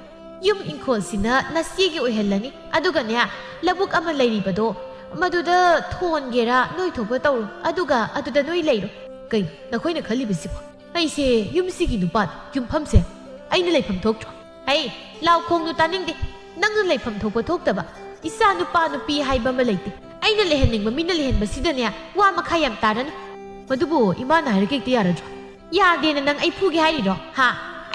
ꯌꯨꯝ ꯏꯪꯈꯣꯜꯁꯤꯅ ꯅꯆꯦꯒꯤ ꯑꯣꯏꯍꯜꯂꯅꯤ ꯑꯗꯨꯒꯅꯦ ꯂꯧꯕꯨꯛ ꯑꯃ ꯂꯩꯔꯤꯕꯗꯣ ꯃꯗꯨꯗ ꯊꯣꯟꯒꯦꯔꯥ ꯅꯣꯏ ꯊꯣꯛꯄ ꯇꯧꯔꯣ ꯑꯗꯨꯒ ꯑꯗꯨꯗ ꯅꯣꯏ ꯂꯩꯔꯣ ꯀꯩꯅꯣ ꯅꯈꯣꯏꯅ ꯈꯜꯂꯤꯕꯁꯤꯕꯣ ꯑꯩꯁꯦ ꯌꯨꯝꯁꯤꯒꯤ ꯅꯨꯄꯥꯅꯤ ꯌꯨꯝꯐꯝꯁꯦ ꯑꯩꯅ ꯂꯩꯐꯝ ꯊꯣꯛꯇ꯭ꯔꯣ ꯑꯩ ꯂꯥꯎ ꯈꯣꯡꯗꯨ ꯇꯥꯅꯤꯡꯗꯦ ꯅꯪꯅ ꯂꯩꯐꯝ ꯊꯣꯛꯄ ꯊꯣꯛꯇꯕ ꯏꯆꯥ ꯅꯨꯄꯥ ꯅꯨꯄꯤ ꯍꯥꯏꯕ ꯑꯃ ꯂꯩꯇꯦ ꯑꯩꯅ ꯂꯩꯍꯟꯅꯤꯡꯕ ꯃꯤꯅ ꯂꯩꯍꯟꯕꯁꯤꯗꯅꯦ ꯋꯥ ꯃꯈꯥ ꯌꯥꯝ ꯇꯥꯔꯅꯤ ꯃꯗꯨꯕꯨ ꯏꯃꯥꯅ ꯍꯥꯏꯔꯒ ꯍꯦꯛꯇ ꯌꯥꯔꯗ꯭ꯔꯣ ꯌꯥꯗꯦꯅ ꯅꯪ ꯑꯩ ꯐꯨꯒꯦ ꯍꯥꯏꯔꯤꯔꯣ ꯍꯥ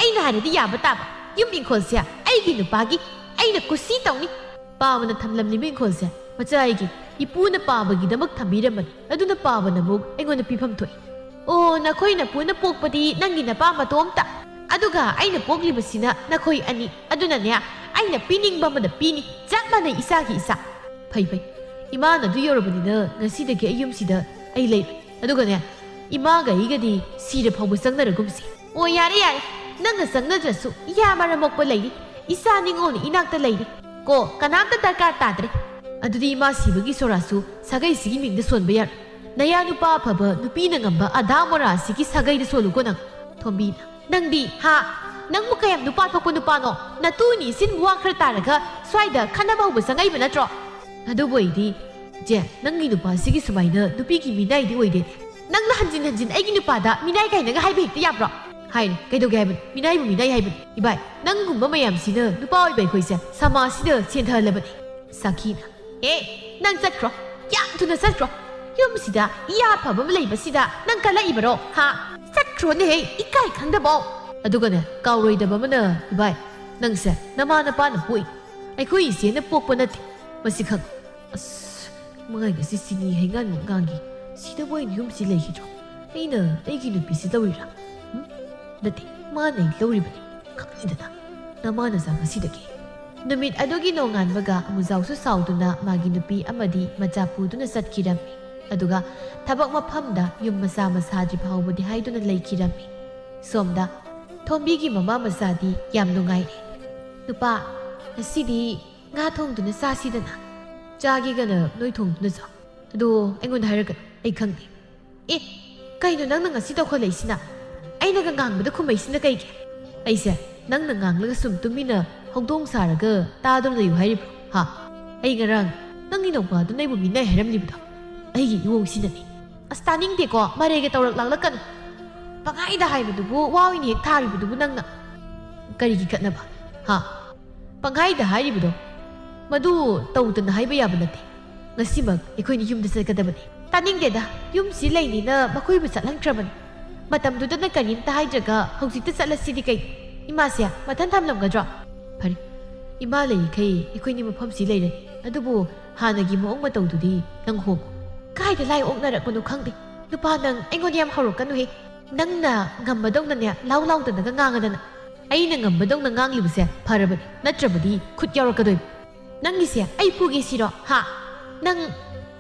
ꯑꯩꯅ ꯍꯥꯏꯔꯗꯤ ꯌꯥꯕ ꯇꯥꯕ ꯌꯨꯝ ꯏꯪꯈꯣꯜꯁꯦ ꯑꯩꯒꯤ ꯅꯨꯄꯥꯒꯤ ꯑꯩꯅ ꯀꯨꯁꯤ ꯇꯧꯅꯤ ꯄꯥꯕꯅ ꯊꯝꯂꯝꯂꯤꯕ ꯏꯪꯈꯣꯜꯁꯦ ꯃꯆꯥ ꯑꯩꯒꯤ ꯏꯄꯨꯅ ꯄꯥꯕꯒꯤꯗꯃꯛ ꯊꯝꯕꯤꯔꯝꯕꯅꯤ ꯑꯗꯨꯅ ꯄꯥꯕꯅ ꯑꯃꯨꯛ ꯑꯩꯉꯣꯟꯗ ꯄꯤꯐꯝ ꯊꯣꯛꯏ ꯑꯣ ꯅꯈꯣꯏꯅ ꯄꯨꯟꯅ ꯄꯣꯛꯄꯗꯤ ꯅꯪꯒꯤ ꯅꯄꯥ ꯃꯇꯣꯝꯇ ꯑꯗꯨꯒ ꯑꯩꯅ ꯄꯣꯛꯂꯤꯕꯁꯤꯅ ꯅꯈꯣꯏ ꯑꯅꯤ ꯑꯗꯨꯅꯅꯦ ꯑꯩꯅ ꯄꯤꯅꯤꯡꯕ ꯑꯃꯗ ꯄꯤꯅꯤ ꯆꯞ ꯃꯥꯟꯅꯩ ꯏꯆꯥꯒꯤ ꯏꯆꯥ ꯐꯩ ꯏꯃꯥꯅ ꯑꯗꯨ ꯌꯧꯔꯕꯅꯤꯅ ꯉꯁꯤꯗꯒꯤ ꯑꯩ ꯌꯨꯝꯁꯤꯗ ꯑꯩ ꯂꯩꯔꯣꯏ ꯑꯗꯨꯒꯅꯦ ꯏꯃꯥꯒ ꯑꯩꯒꯗꯤ ꯁꯤꯔ ꯐꯥꯎꯕ ꯆꯪꯅꯔꯒꯨꯝꯁꯤ ꯑꯣ ꯌꯥꯔꯦ ꯅꯪꯅ ꯆꯪꯅꯗ꯭ꯔꯁꯨ ꯏꯌꯥ ꯃꯔꯝ ꯃꯣꯛꯄ ꯂꯩꯔꯤ ꯏꯆꯥ ꯅꯤꯡꯉꯣꯜꯅ ꯏꯅꯥꯛꯇ ꯂꯩꯔꯤ ꯀꯣ ꯀꯅꯥꯝꯇ ꯗꯔꯀꯥꯔ ꯇꯥꯗ꯭ꯔꯦ ꯑꯗꯨꯗꯤ ꯏꯃꯥ ꯁꯤꯕꯒꯤ ꯁꯣꯔꯥꯁꯨ ꯁꯥꯒꯩꯁꯤꯒꯤ ꯃꯤꯡꯗ ꯁꯣꯟꯕ ꯌꯥꯔꯣꯏ ꯅꯌꯥ ꯅꯨꯄꯥ ꯑꯐꯕ ꯅꯨꯄꯤꯅ ꯉꯝꯕ ꯑꯙꯥ ꯃꯣꯔꯥ ꯑꯁꯤꯒꯤ ꯁꯥꯒꯩꯗ ꯁꯣꯜꯂꯨꯀꯣ ꯅꯪ ꯊꯣꯝꯕꯤꯅ ꯅꯪꯗꯤ ꯍꯥ ꯅꯪꯕꯨ ꯀꯌꯥꯝ ꯅꯨꯄꯥ ꯊꯣꯛꯄ ꯅꯨꯄꯥꯅꯣ ꯅꯇꯨꯅꯤ ꯏꯁꯤꯟ ꯋꯥ ꯈꯔ ꯇꯥꯔꯒ ꯁ꯭ꯋꯥꯏꯗ ꯈꯟꯅꯕ ꯍꯧꯕ ꯆꯪꯉꯛꯏꯕ ꯅꯠꯇ꯭ꯔꯣ ꯑꯗꯨꯕꯨ ꯑꯩꯗꯤ ꯏꯆꯦ ꯅꯪꯒꯤ ꯅꯨꯄꯥꯁꯤꯒꯤ ꯁꯨꯃꯥꯏꯅ ꯅꯨꯄꯤꯒꯤ ꯃꯤꯅꯥꯏꯗꯤ ꯑꯣꯏꯗꯦꯅꯦ ꯅꯪꯅ ꯍꯟꯖꯤꯟ ꯍꯟꯖꯤꯟ ꯑꯩꯒꯤ ꯅꯨꯄꯥꯗ ꯃꯤꯅꯥꯏ ꯀꯥꯏꯅꯒ ꯍꯥꯏꯕ ꯍꯦꯛꯇ ꯌꯥꯕ꯭ꯔꯣ ꯍꯥꯏꯔꯦ ꯀꯩꯗꯧꯒꯦ ꯍꯥꯏꯕꯅꯤ ꯃꯤꯅꯥꯏꯕꯨ ꯃꯤꯅꯥꯏ ꯍꯥꯏꯕꯅꯤ ꯏꯕꯥꯏ ꯅꯪꯒꯨꯝꯕ ꯃꯌꯥꯝꯁꯤꯅ ꯅꯨꯄꯥ ꯑꯣꯏꯕ ꯑꯩꯈꯣꯏꯁꯦ ꯁꯃꯥꯖꯁꯤꯗ ꯆꯦꯟꯊꯍꯜꯂꯕꯅꯤ ꯁꯥꯈꯤꯅ ꯅꯪ ꯆꯠꯈ꯭ꯔꯣ ꯌꯥꯝ ꯊꯨꯅ ꯆꯠꯈ꯭ꯔꯣ ꯌꯨꯝꯁꯤꯗ ꯏꯌꯥ ꯐꯕ ꯑꯃ ꯂꯩꯕꯁꯤꯗ ꯅꯪ ꯀꯜꯂꯛꯏꯕꯔꯣ ꯍꯥ ꯆꯠꯈ꯭ꯔꯣꯅꯦꯍꯦ 이까이 ꯈꯪꯗꯕꯣ ꯑꯗꯨꯒꯅꯦ ꯀꯥꯎꯔꯣꯏꯗꯕ ꯑꯃꯅ ꯏꯕꯥꯏ ꯅꯪꯁꯦ ꯅꯃꯥ ꯅꯄꯥꯅ ꯄꯣꯛꯏ ꯑꯩꯈꯣꯏ ꯏꯆꯦꯅ ꯄꯣꯛꯄ ꯅꯠꯇꯦ ꯃꯁꯤ ꯈꯪ ꯑꯁ ꯃꯉꯥꯏꯒꯁꯤ ꯆꯤꯅꯤ ꯍꯩꯉꯥꯟꯃꯨꯛ ꯉꯥꯡꯉꯤ ꯁꯤꯗꯕꯨ ꯑꯩꯅ ꯌꯨꯝꯁꯤ ꯂꯩꯈꯤꯗ꯭ꯔꯣ ꯑꯩꯅ ꯑꯩꯒꯤ ꯅꯨꯄꯤꯁꯤ ꯂꯧꯔꯤꯔꯥ ꯅꯠꯇꯦ ꯃꯥꯅ ꯑꯩ ꯂꯧꯔꯤꯕꯅꯤ ꯈꯪꯂꯤꯗꯅ ꯅꯃꯥꯅ ꯆꯥ ꯉꯁꯤꯗꯒꯤ ꯅꯨꯃꯤꯠ ꯑꯗꯨꯒꯤ ꯅꯣꯡꯉꯥꯟꯕꯒ ꯑꯃꯨꯖꯥꯎꯁꯨ ꯁꯥꯎꯗꯨꯅ ꯃꯥꯒꯤ ꯅꯨꯄꯤ ꯑꯃꯗꯤ ꯃꯆꯥ ꯄꯨꯗꯨꯅ ꯆꯠꯈꯤꯔꯝꯃꯤ ꯑꯗꯨꯒ ꯊꯕꯛ ꯃꯐꯝꯗ ꯌꯨꯝ ꯃꯆꯥ ꯃꯁꯥꯗ꯭ꯔꯤ ꯐꯥꯎꯕꯗꯤ ꯍꯥꯏꯗꯨꯅ ꯂꯩꯈꯤꯔꯝꯃꯤ ꯁꯣꯝꯗ ꯊꯣꯝꯕꯤꯒꯤ ꯃꯃꯥ ꯃꯆꯥꯗꯤ ꯌꯥꯝ ꯅꯨꯡꯉꯥꯏꯔꯦ ꯅꯨꯄꯥ ꯉꯁꯤꯗꯤ ꯉꯥ ꯊꯣꯡꯗꯨꯅ ꯆꯥꯁꯤꯗꯅ ꯆꯥꯒꯦꯒꯅ ꯅꯣꯏ ꯊꯣꯡꯗꯨꯅ ꯆꯥꯎ ꯑꯗꯣ ꯑꯩꯉꯣꯟꯗ ꯍꯥꯏꯔꯒꯅꯨ ꯑꯩ ꯈꯪꯗꯦ ꯀꯩꯅꯣ ꯅꯪꯅ ꯉꯁꯤ ꯇꯧꯈꯠꯂꯛꯏꯁꯤꯅ ꯑꯩꯅꯒ ꯉꯥꯡꯕꯗ ꯈꯨꯝꯃꯛꯏꯁꯤꯅ ꯀꯩꯒꯤ ꯑꯩꯁꯦ ꯅꯪꯅ ꯉꯥꯡꯂꯒ ꯁꯨꯝ ꯇꯨꯃꯤꯟꯅ ꯍꯧꯗꯣꯡ ꯁꯥꯔꯒ ꯇꯥꯗꯨꯅ ꯂꯩꯌꯨ ꯍꯥꯏꯔꯤꯕ꯭ꯔꯣ ꯍꯥ ꯑꯩ ꯉꯔꯥꯡ ꯅꯪꯒꯤ ꯅꯧꯄꯥꯗꯨꯅ ꯑꯩꯕꯨ ꯃꯤꯅꯥꯏ ꯍꯥꯏꯔꯝꯂꯤꯕꯗꯣ ꯑꯩꯒꯤ ꯏꯋꯣꯡꯁꯤꯅꯅꯤ ꯑꯁ ꯇꯥꯅꯤꯡꯗꯦꯀꯣ ꯃꯔꯩꯒ ꯇꯧꯔꯛ ꯂꯥꯛꯂꯛꯀꯅꯨ ꯄꯪꯍꯥꯏꯗ ꯍꯥꯏꯕꯗꯨꯕꯨ ꯋꯥ ꯑꯣꯏꯅ ꯍꯦꯛ ꯊꯥꯔꯤꯕꯗꯨꯕꯨ ꯅꯪꯅ ꯀꯔꯤꯒꯤ ꯈꯠꯅꯕ ꯍꯥ ꯄꯪꯍꯥꯏꯗ ꯍꯥꯏꯔꯤꯕꯗꯣ ꯃꯗꯨ ꯇꯧꯗꯅ ꯍꯥꯏꯕ ꯌꯥꯕ ꯅꯠꯇꯦ ꯉꯁꯤꯃꯛ ꯑꯩꯈꯣꯏꯅ ꯌꯨꯝꯗ ꯆꯠꯀꯗꯕꯅꯤ ꯇꯥꯅꯤꯡꯗꯦꯗ ꯌꯨꯝꯁꯤ ꯂꯩꯅꯤꯅ ꯃꯈꯣꯏꯕꯨ ꯆꯠꯍꯟꯈ꯭ꯔꯕꯅꯤ ꯃꯇꯝꯗꯨꯗꯅ ꯀꯔꯤꯝꯇ ꯍꯥꯏꯗ꯭ꯔꯒ ꯍꯧꯖꯤꯛꯇ ꯆꯠꯂꯁꯤꯗꯤ ꯀꯩ ꯏꯃꯥꯁꯦ ꯃꯊꯟ ꯊꯝꯂꯝꯒꯗ꯭ꯔꯣ ꯐꯔꯦ ꯏꯃꯥ ꯂꯩꯔꯤꯈꯩ ꯑꯩꯈꯣꯏꯅꯤ ꯃꯐꯝꯁꯤ ꯂꯩꯔꯅꯤ ꯑꯗꯨꯕꯨ ꯍꯥꯟꯅꯒꯤ ꯃꯑꯣꯡ ꯃꯇꯧꯗꯨꯗꯤ ꯅꯪ ꯍꯣꯡꯉꯨ ꯀꯥꯏꯗ ꯂꯥꯏ ꯑꯣꯛꯅꯔꯛꯄꯅꯣ ꯈꯪꯗꯦ ꯅꯨꯄꯥ ꯅꯪ ꯑꯩꯉꯣꯟꯗ ꯌꯥꯝ ꯍꯧꯔꯛꯀꯅꯨꯍꯦ ꯅꯪꯅ ꯉꯝꯕꯗꯧꯅꯅꯦ ꯂꯥꯎꯗꯅꯒ ꯉꯥꯡꯉꯗꯅ ꯑꯩꯅ ꯉꯝꯕꯗꯧꯅ ꯉꯥꯡꯂꯤꯕꯁꯦ ꯐꯔꯕꯅꯤ ꯅꯠꯇ꯭ꯔꯕꯗꯤ ꯈꯨꯠ ꯌꯥꯎꯔꯛꯀꯗꯣꯏꯕ ꯅꯪꯒꯤꯁꯦ ꯑꯩ ꯐꯨꯒꯦ ꯁꯤꯔꯣ ꯍꯥ ꯅꯪ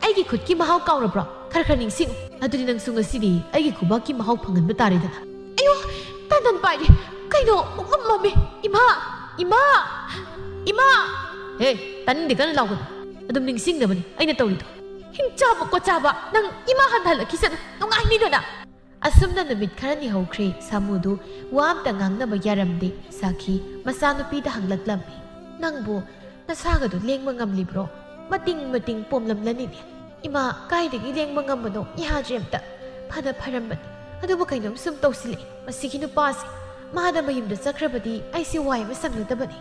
ꯑꯩꯒꯤ ꯈꯨꯠꯀꯤ ꯃꯍꯥꯎ ꯀꯥꯎꯔꯕ꯭ꯔꯣ ꯈꯔ ꯅꯤꯡꯁꯤꯡꯉꯨ ꯑꯗꯨꯗꯤ ꯅꯪꯁꯨ ꯉꯁꯤꯗꯤ ꯑꯩꯒꯤ ꯈꯨꯕꯥꯛꯀꯤ ꯃꯍꯥꯎ ꯐꯪꯍꯟꯕ ꯇꯥꯔꯦꯗꯅ ꯑꯌꯣ ꯇꯟꯗꯟ ꯄꯥꯏꯔꯦ ꯀꯩꯅꯣ ꯃꯝꯃꯦ ꯏꯃꯥ ꯇꯥꯅꯤꯡꯗꯦ ꯀꯟꯅ ꯂꯥꯎꯒꯅꯨ ꯑꯗꯨꯝ ꯅꯤꯡꯁꯤꯡꯅꯕꯅꯤ ꯑꯩꯅ ꯇꯧꯔꯤꯗꯣ ꯍꯤꯡꯆꯥꯕ ꯀꯣꯠꯆꯥꯕ ꯅꯪ ꯏꯃꯥ ꯍꯜꯂꯛꯈꯤꯁꯅꯨ ꯅꯨꯡꯉꯥꯏꯅꯤꯗꯅ ꯑꯁꯨꯝꯅ ꯅꯨꯃꯤꯠ ꯈꯔꯅꯤ ꯍꯧꯈ꯭ꯔꯦ ꯁꯥꯃꯨꯗꯨ ꯋꯥ ꯑꯝꯇ ꯉꯥꯡꯅꯕ ꯌꯥꯔꯝꯗꯦ ꯁꯥꯈꯤ ꯃꯆꯥꯅꯨꯄꯤꯗ ꯍꯪꯂꯛꯂꯝꯃꯤ ꯅꯪꯕꯨ ꯅꯁꯥꯒꯗꯣ ꯂꯦꯡꯕ ꯉꯝꯂꯤꯕ꯭ꯔꯣ ꯃꯇꯤꯡ ꯄꯣꯝꯂꯝꯂꯅꯤꯅꯦ Ima kaidagi lengba ngambano yadre amta phana pharambani adubu kainom sum tawsile masigi nupasi mahada mayumda chakrabadi aisi wai ma sangnadabani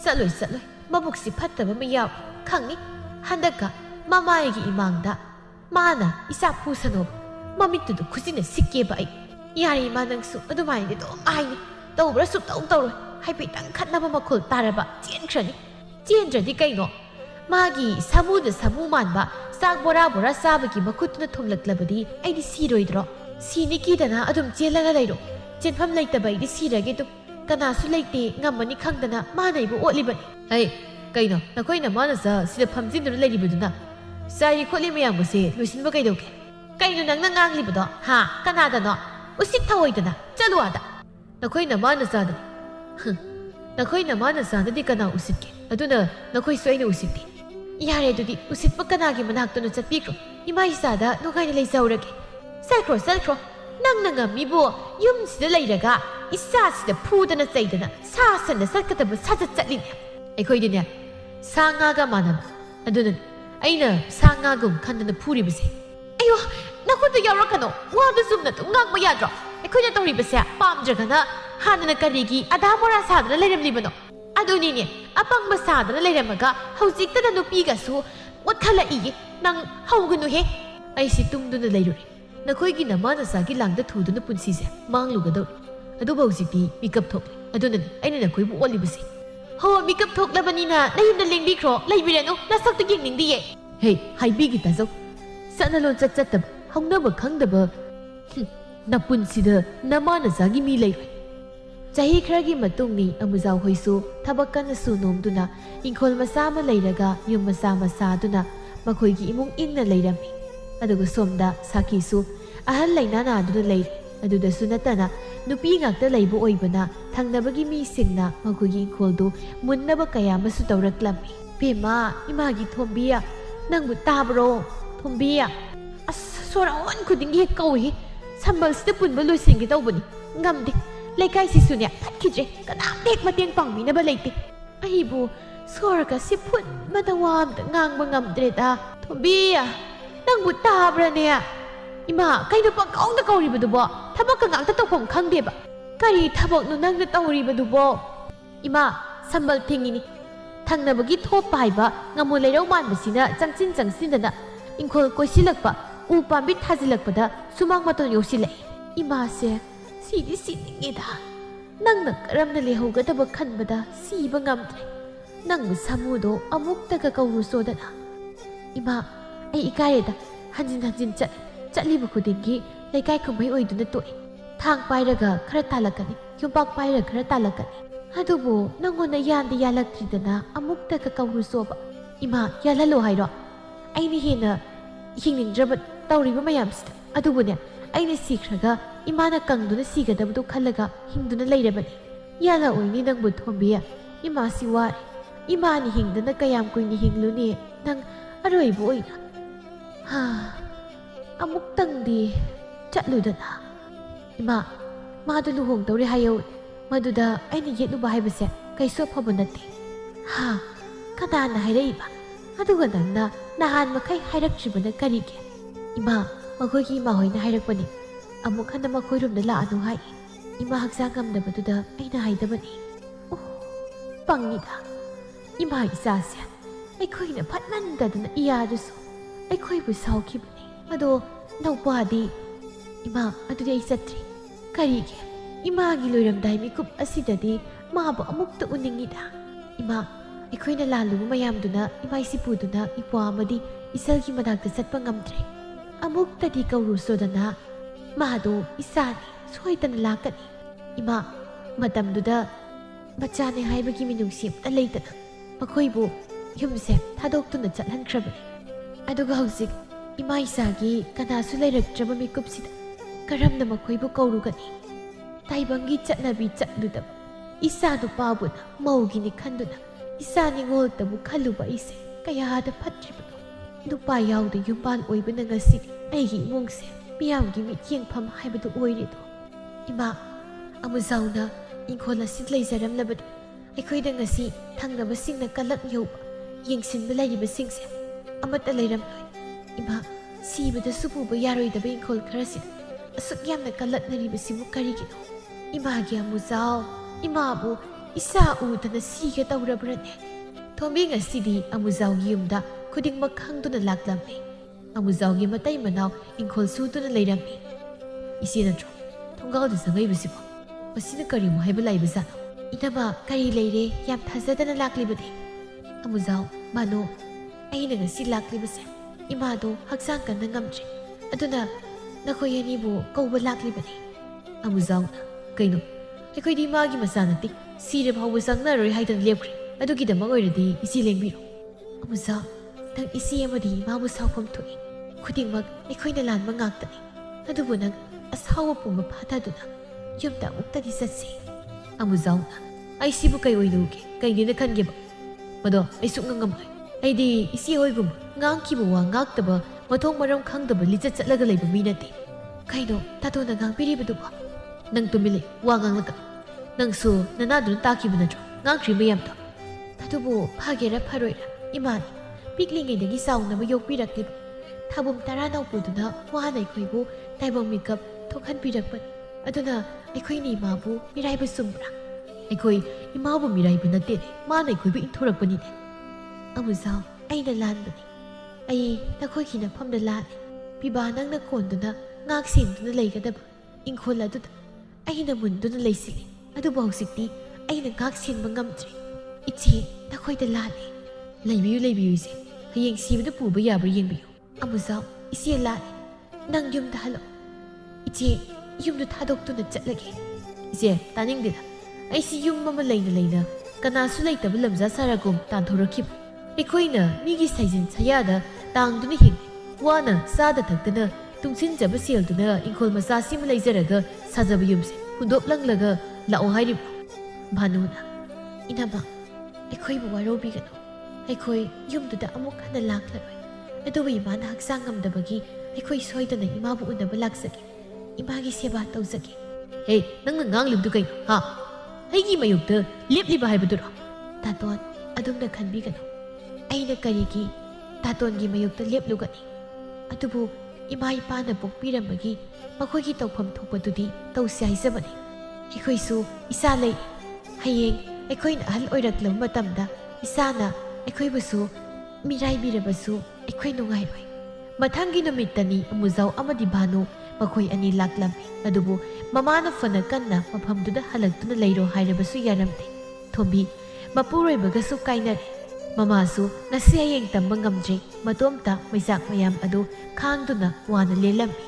saloi mabuksi phattaba ma yaw khangni handaka mamaigi imangda mana isa phusano mamittu khusina sikke ba ai yari manangsu adumai de do ai tawbra su tawroi haipi tang khatnaba makhul taraba chenkrani chendradi kaino magi samuda samu manba sak bora sabagi makhutna thumlaklabadi aidi siroidro sini kidana adum chelaga lairo chenpham laitaba aidi sirage tu kanasu laite ngamani khangdana manaibu otlibani ai kaino nakoina manasa sida phamjindru lairibaduna sai kholi mayambuse lusinba kaidoke kaino nangna nganglibado ha kanadano usit thawoidana chaluada nakoina manasa da nakoina manasa dadi kana usitke aduna nakoi soina usitti yare dudi usitpa kanagi manaktono chatpikro ima isada nogaina leizaurage salkro nangna mibo yum sida leiraga isa sida phudana chaidana sa sanna sarkataba sajat chatlin aikhoidine sanga ga manam aduna aina sanga gum khandana phuribase ayo nakhunta yaurakano wadu sumna tu ngangma yadro aikhoina tawribase pamjagana hanana karigi adamora sadana leiramlibano adunine apang masadana leiramaga haujiktana nupigasu watkhalai nang haugunu he aisi tumduna leirure nakoigi namana sagi langda thuduna punsise manglugado aduba hujikti mikap thokle aduna aina nakoibu olibase ho mikap thoklabanina nayumda lengbikro leibirenu nasakta yengningdiye hey haibigi tazo sanalon chattab haunaba khangdaba napunsida namana sagi mi leiroi Jahi kharagi matungni amujau hoisu thabak kana su nomduna inkhol masa ma leiraga yum masa duna makhoigi imung ingna leirami aduga somda saki su ahal lainana aduna leire aduda sunatana nupi ngakta leibu oibana thangnabagi mi singna makhoigi inkhol du munnaba kaya masu tawraklami pema imagi thombiya nangbu tabro thombiya as sora on khudingi kawi sambal sida punba loisingi tawbani ngamde Lekai sisunya phatkidre kanam dek mateng pangminaba leite aibu sorga siput matawam ta ngangba ngamdre da thobiya nangbu tabrane ima kaino pa kaungda kauribadubo thabak ngangta tawpham khangdeba kari thabak nu nangda tawribadubo ima sambal thingini thangnabagi thop paiba ngamu leirau manbasina changsin dana inkhol koisilakpa u pambi thajilakpada sumang maton yosilai ima se Sidi siningida nangna karamna lehaugadaba khanbada siba ngamdre nangbu samudo amuktaga kauru sodana ima ai ikaireda hanjin chatliba khudingi leikai khumai oiduna toi thang pairaga khara talakani yumpak paira khara talakani adubu nangona yandi yalaktridana amuktaga kauru soba ima yalalo hairo aini hena hingningraba tawriba mayamsida adubune aina sikhraga imana kangduna sigadabdu khallaga hingduna leirabani yala oini nangbu thombiya ima siware imani hingdana kayam koini hingluni nang aroibu oina ha amuk tangdi chatludana ima madu luhong tawre hayo maduda aina yetluba haibase kaiso phabunati ha kadana hairaiba aduga nangna nahan makai hairaktribana karige ima makhoi ma hoina hairakpani amuk handa makhoi rumda la anu hai ima haksa ngamdabaduda aina haidabani oh pangida ima isasya aikhoina phatmandadana iyadusu aikhoibu saukhibani ado naupadi ima adudi ai satri karige imagi loiramdai mikup asidadi mabu amukta uningida ima aikhoina lalu mayamduna imai sipuduna ipwa amadi isalgi manakta satpa ngamdre amukta di kauru sodana mahado isani soidana lakani ima matamduda machane haibagi minungsim ta leitana makhoibu yumse thadoktunna chathankrabani aduga hojik ima isagi kanasu leiraktraba mikupsida karamna makhoibu kaurugani taibangi chatnabi chatludab isa du pabuna maugini khanduna isani ngol tabu khaluba ise kayada phatribado nupa yauda yumpal oibana ngasi aigi imungse miyamgi mityengpham haibadu oiredo ima amuzauna ingkhola sidleizaramlabadi aikhoida ngasi thangnabasingna kalak yauba yengsinba lairibasingse amata leiramloi Ima, sibadasu puba yaroidaba ingkhol kharasida asuk yamna kalatnaribasibu karigino. Imagi amuzao, imabu isa udana sige taurabrane. Thombi ngasidi amuzaugi yumda khudingmak khangduna laklammi. Amuzaugi matai manau ingkhol suduna leirammi. Isi natro, thonggaoda sangaibasibo. Masina karimu haiba laibazano. Inama kari leire yam thazadana laklibade. Amuzao, mano, aina ngasi laklibase. Imado haksang kanda ngamdre. Aduna nakoy anibu kauba laklibane. Amuzao na, kaino, aikoy di magi masanati. Sirib hawa sangnaroi haidan lepkri. Adugidamang oiradi isi lengbiro. Amuzao, nang isi amadi imabu saupam tui. Khudingmak aikoyna lanba ngaktani. Adubu nang asawa puma pataduna. Yumda muktadi satse. Amuzao na, ay sibu kay oinuke, kay ninakangiba. Mado, ay sukngangamay. Ay di isi hoigum, ngang kibuwa ngaktaba, matong marang kangdaba litsat satlaga layba minati. Kaino, tato na ngang piribaduba. Nang tumili, wangang laga. Nang su, nanadun takiba na dro, ngang krimayam to. Tatubo, pagera paroira, imani, piklingay nagi saong na mayok piraklib. Tabum taranaw po doon na wahanay ko ibo, taibang mikap, tokhan pirakpan. Aduna, aikoy ni imabu, miray ba sumbra? Aikoy, imabu miray ba natin eh, manay ko iba inturak pa nito. Amuzao, ay nalan ba ni? Ay, nakoy kinapam na lan eh. Pibanang nakondo na, ngaksin doon na lay kadaba. Ingkola doon, ay namundo na lay sili. Ado ba husik ni, ay nangaksin mangamdre. Itsi, nakoy na lan eh. Laybiyo isi, hayang siya na po ba yabar yung biyo? Amuzao, isi lan eh. Nang yung dahalo. Itsi, yung nutadok to na tsatlagi. Isi, taning dila. Ay si yung mamalay na, kanaso lay tabalam za saragom tantorakip. Ikoy na, migi saizin sayada, tang dun hing. Wana, sada tagtana, tungsin jaba siyal duna, ingkol masasi malay zaraga, sajaba yumse, hundop lang laga, lao hairib. Manu na, inama, ikoy mawaro bigano. Ikoy, yung duda amok ka na laklaroy. Ito ba ima na hagsangam dabagi, ikoy soy na imabuon na balagsagi. Imagi siya ba tawsagi. Hey, nang nanganglib do kayo, ha? Haygi mayugda, lip-liba hay baduro. Taton, adong nagkanbigano. Ay nagkarigi, taton gi mayugda lip-lugani. Atubo, imay pa na pagpiramagi, makoy kitawpam tupatudi, tawsiyay sa mani. Ikoy su, isa lay. Hayeng, ikoy na ahal oiraklang matamda, isa na, ikoy basu, miray birabasu, ikoy nungayroy. Matanggi na mitani, amuzao amadibano, makoy ani laklampi. Adubo, mamana fanakan na mapamduda halagtuna layro hayrabasu yaramte. Thombi, mapuroy bagasu kainare. Mamasu, nasiyayeng tambang gamdre, matomta may sak mayam ado, kangdo na wana lelampi.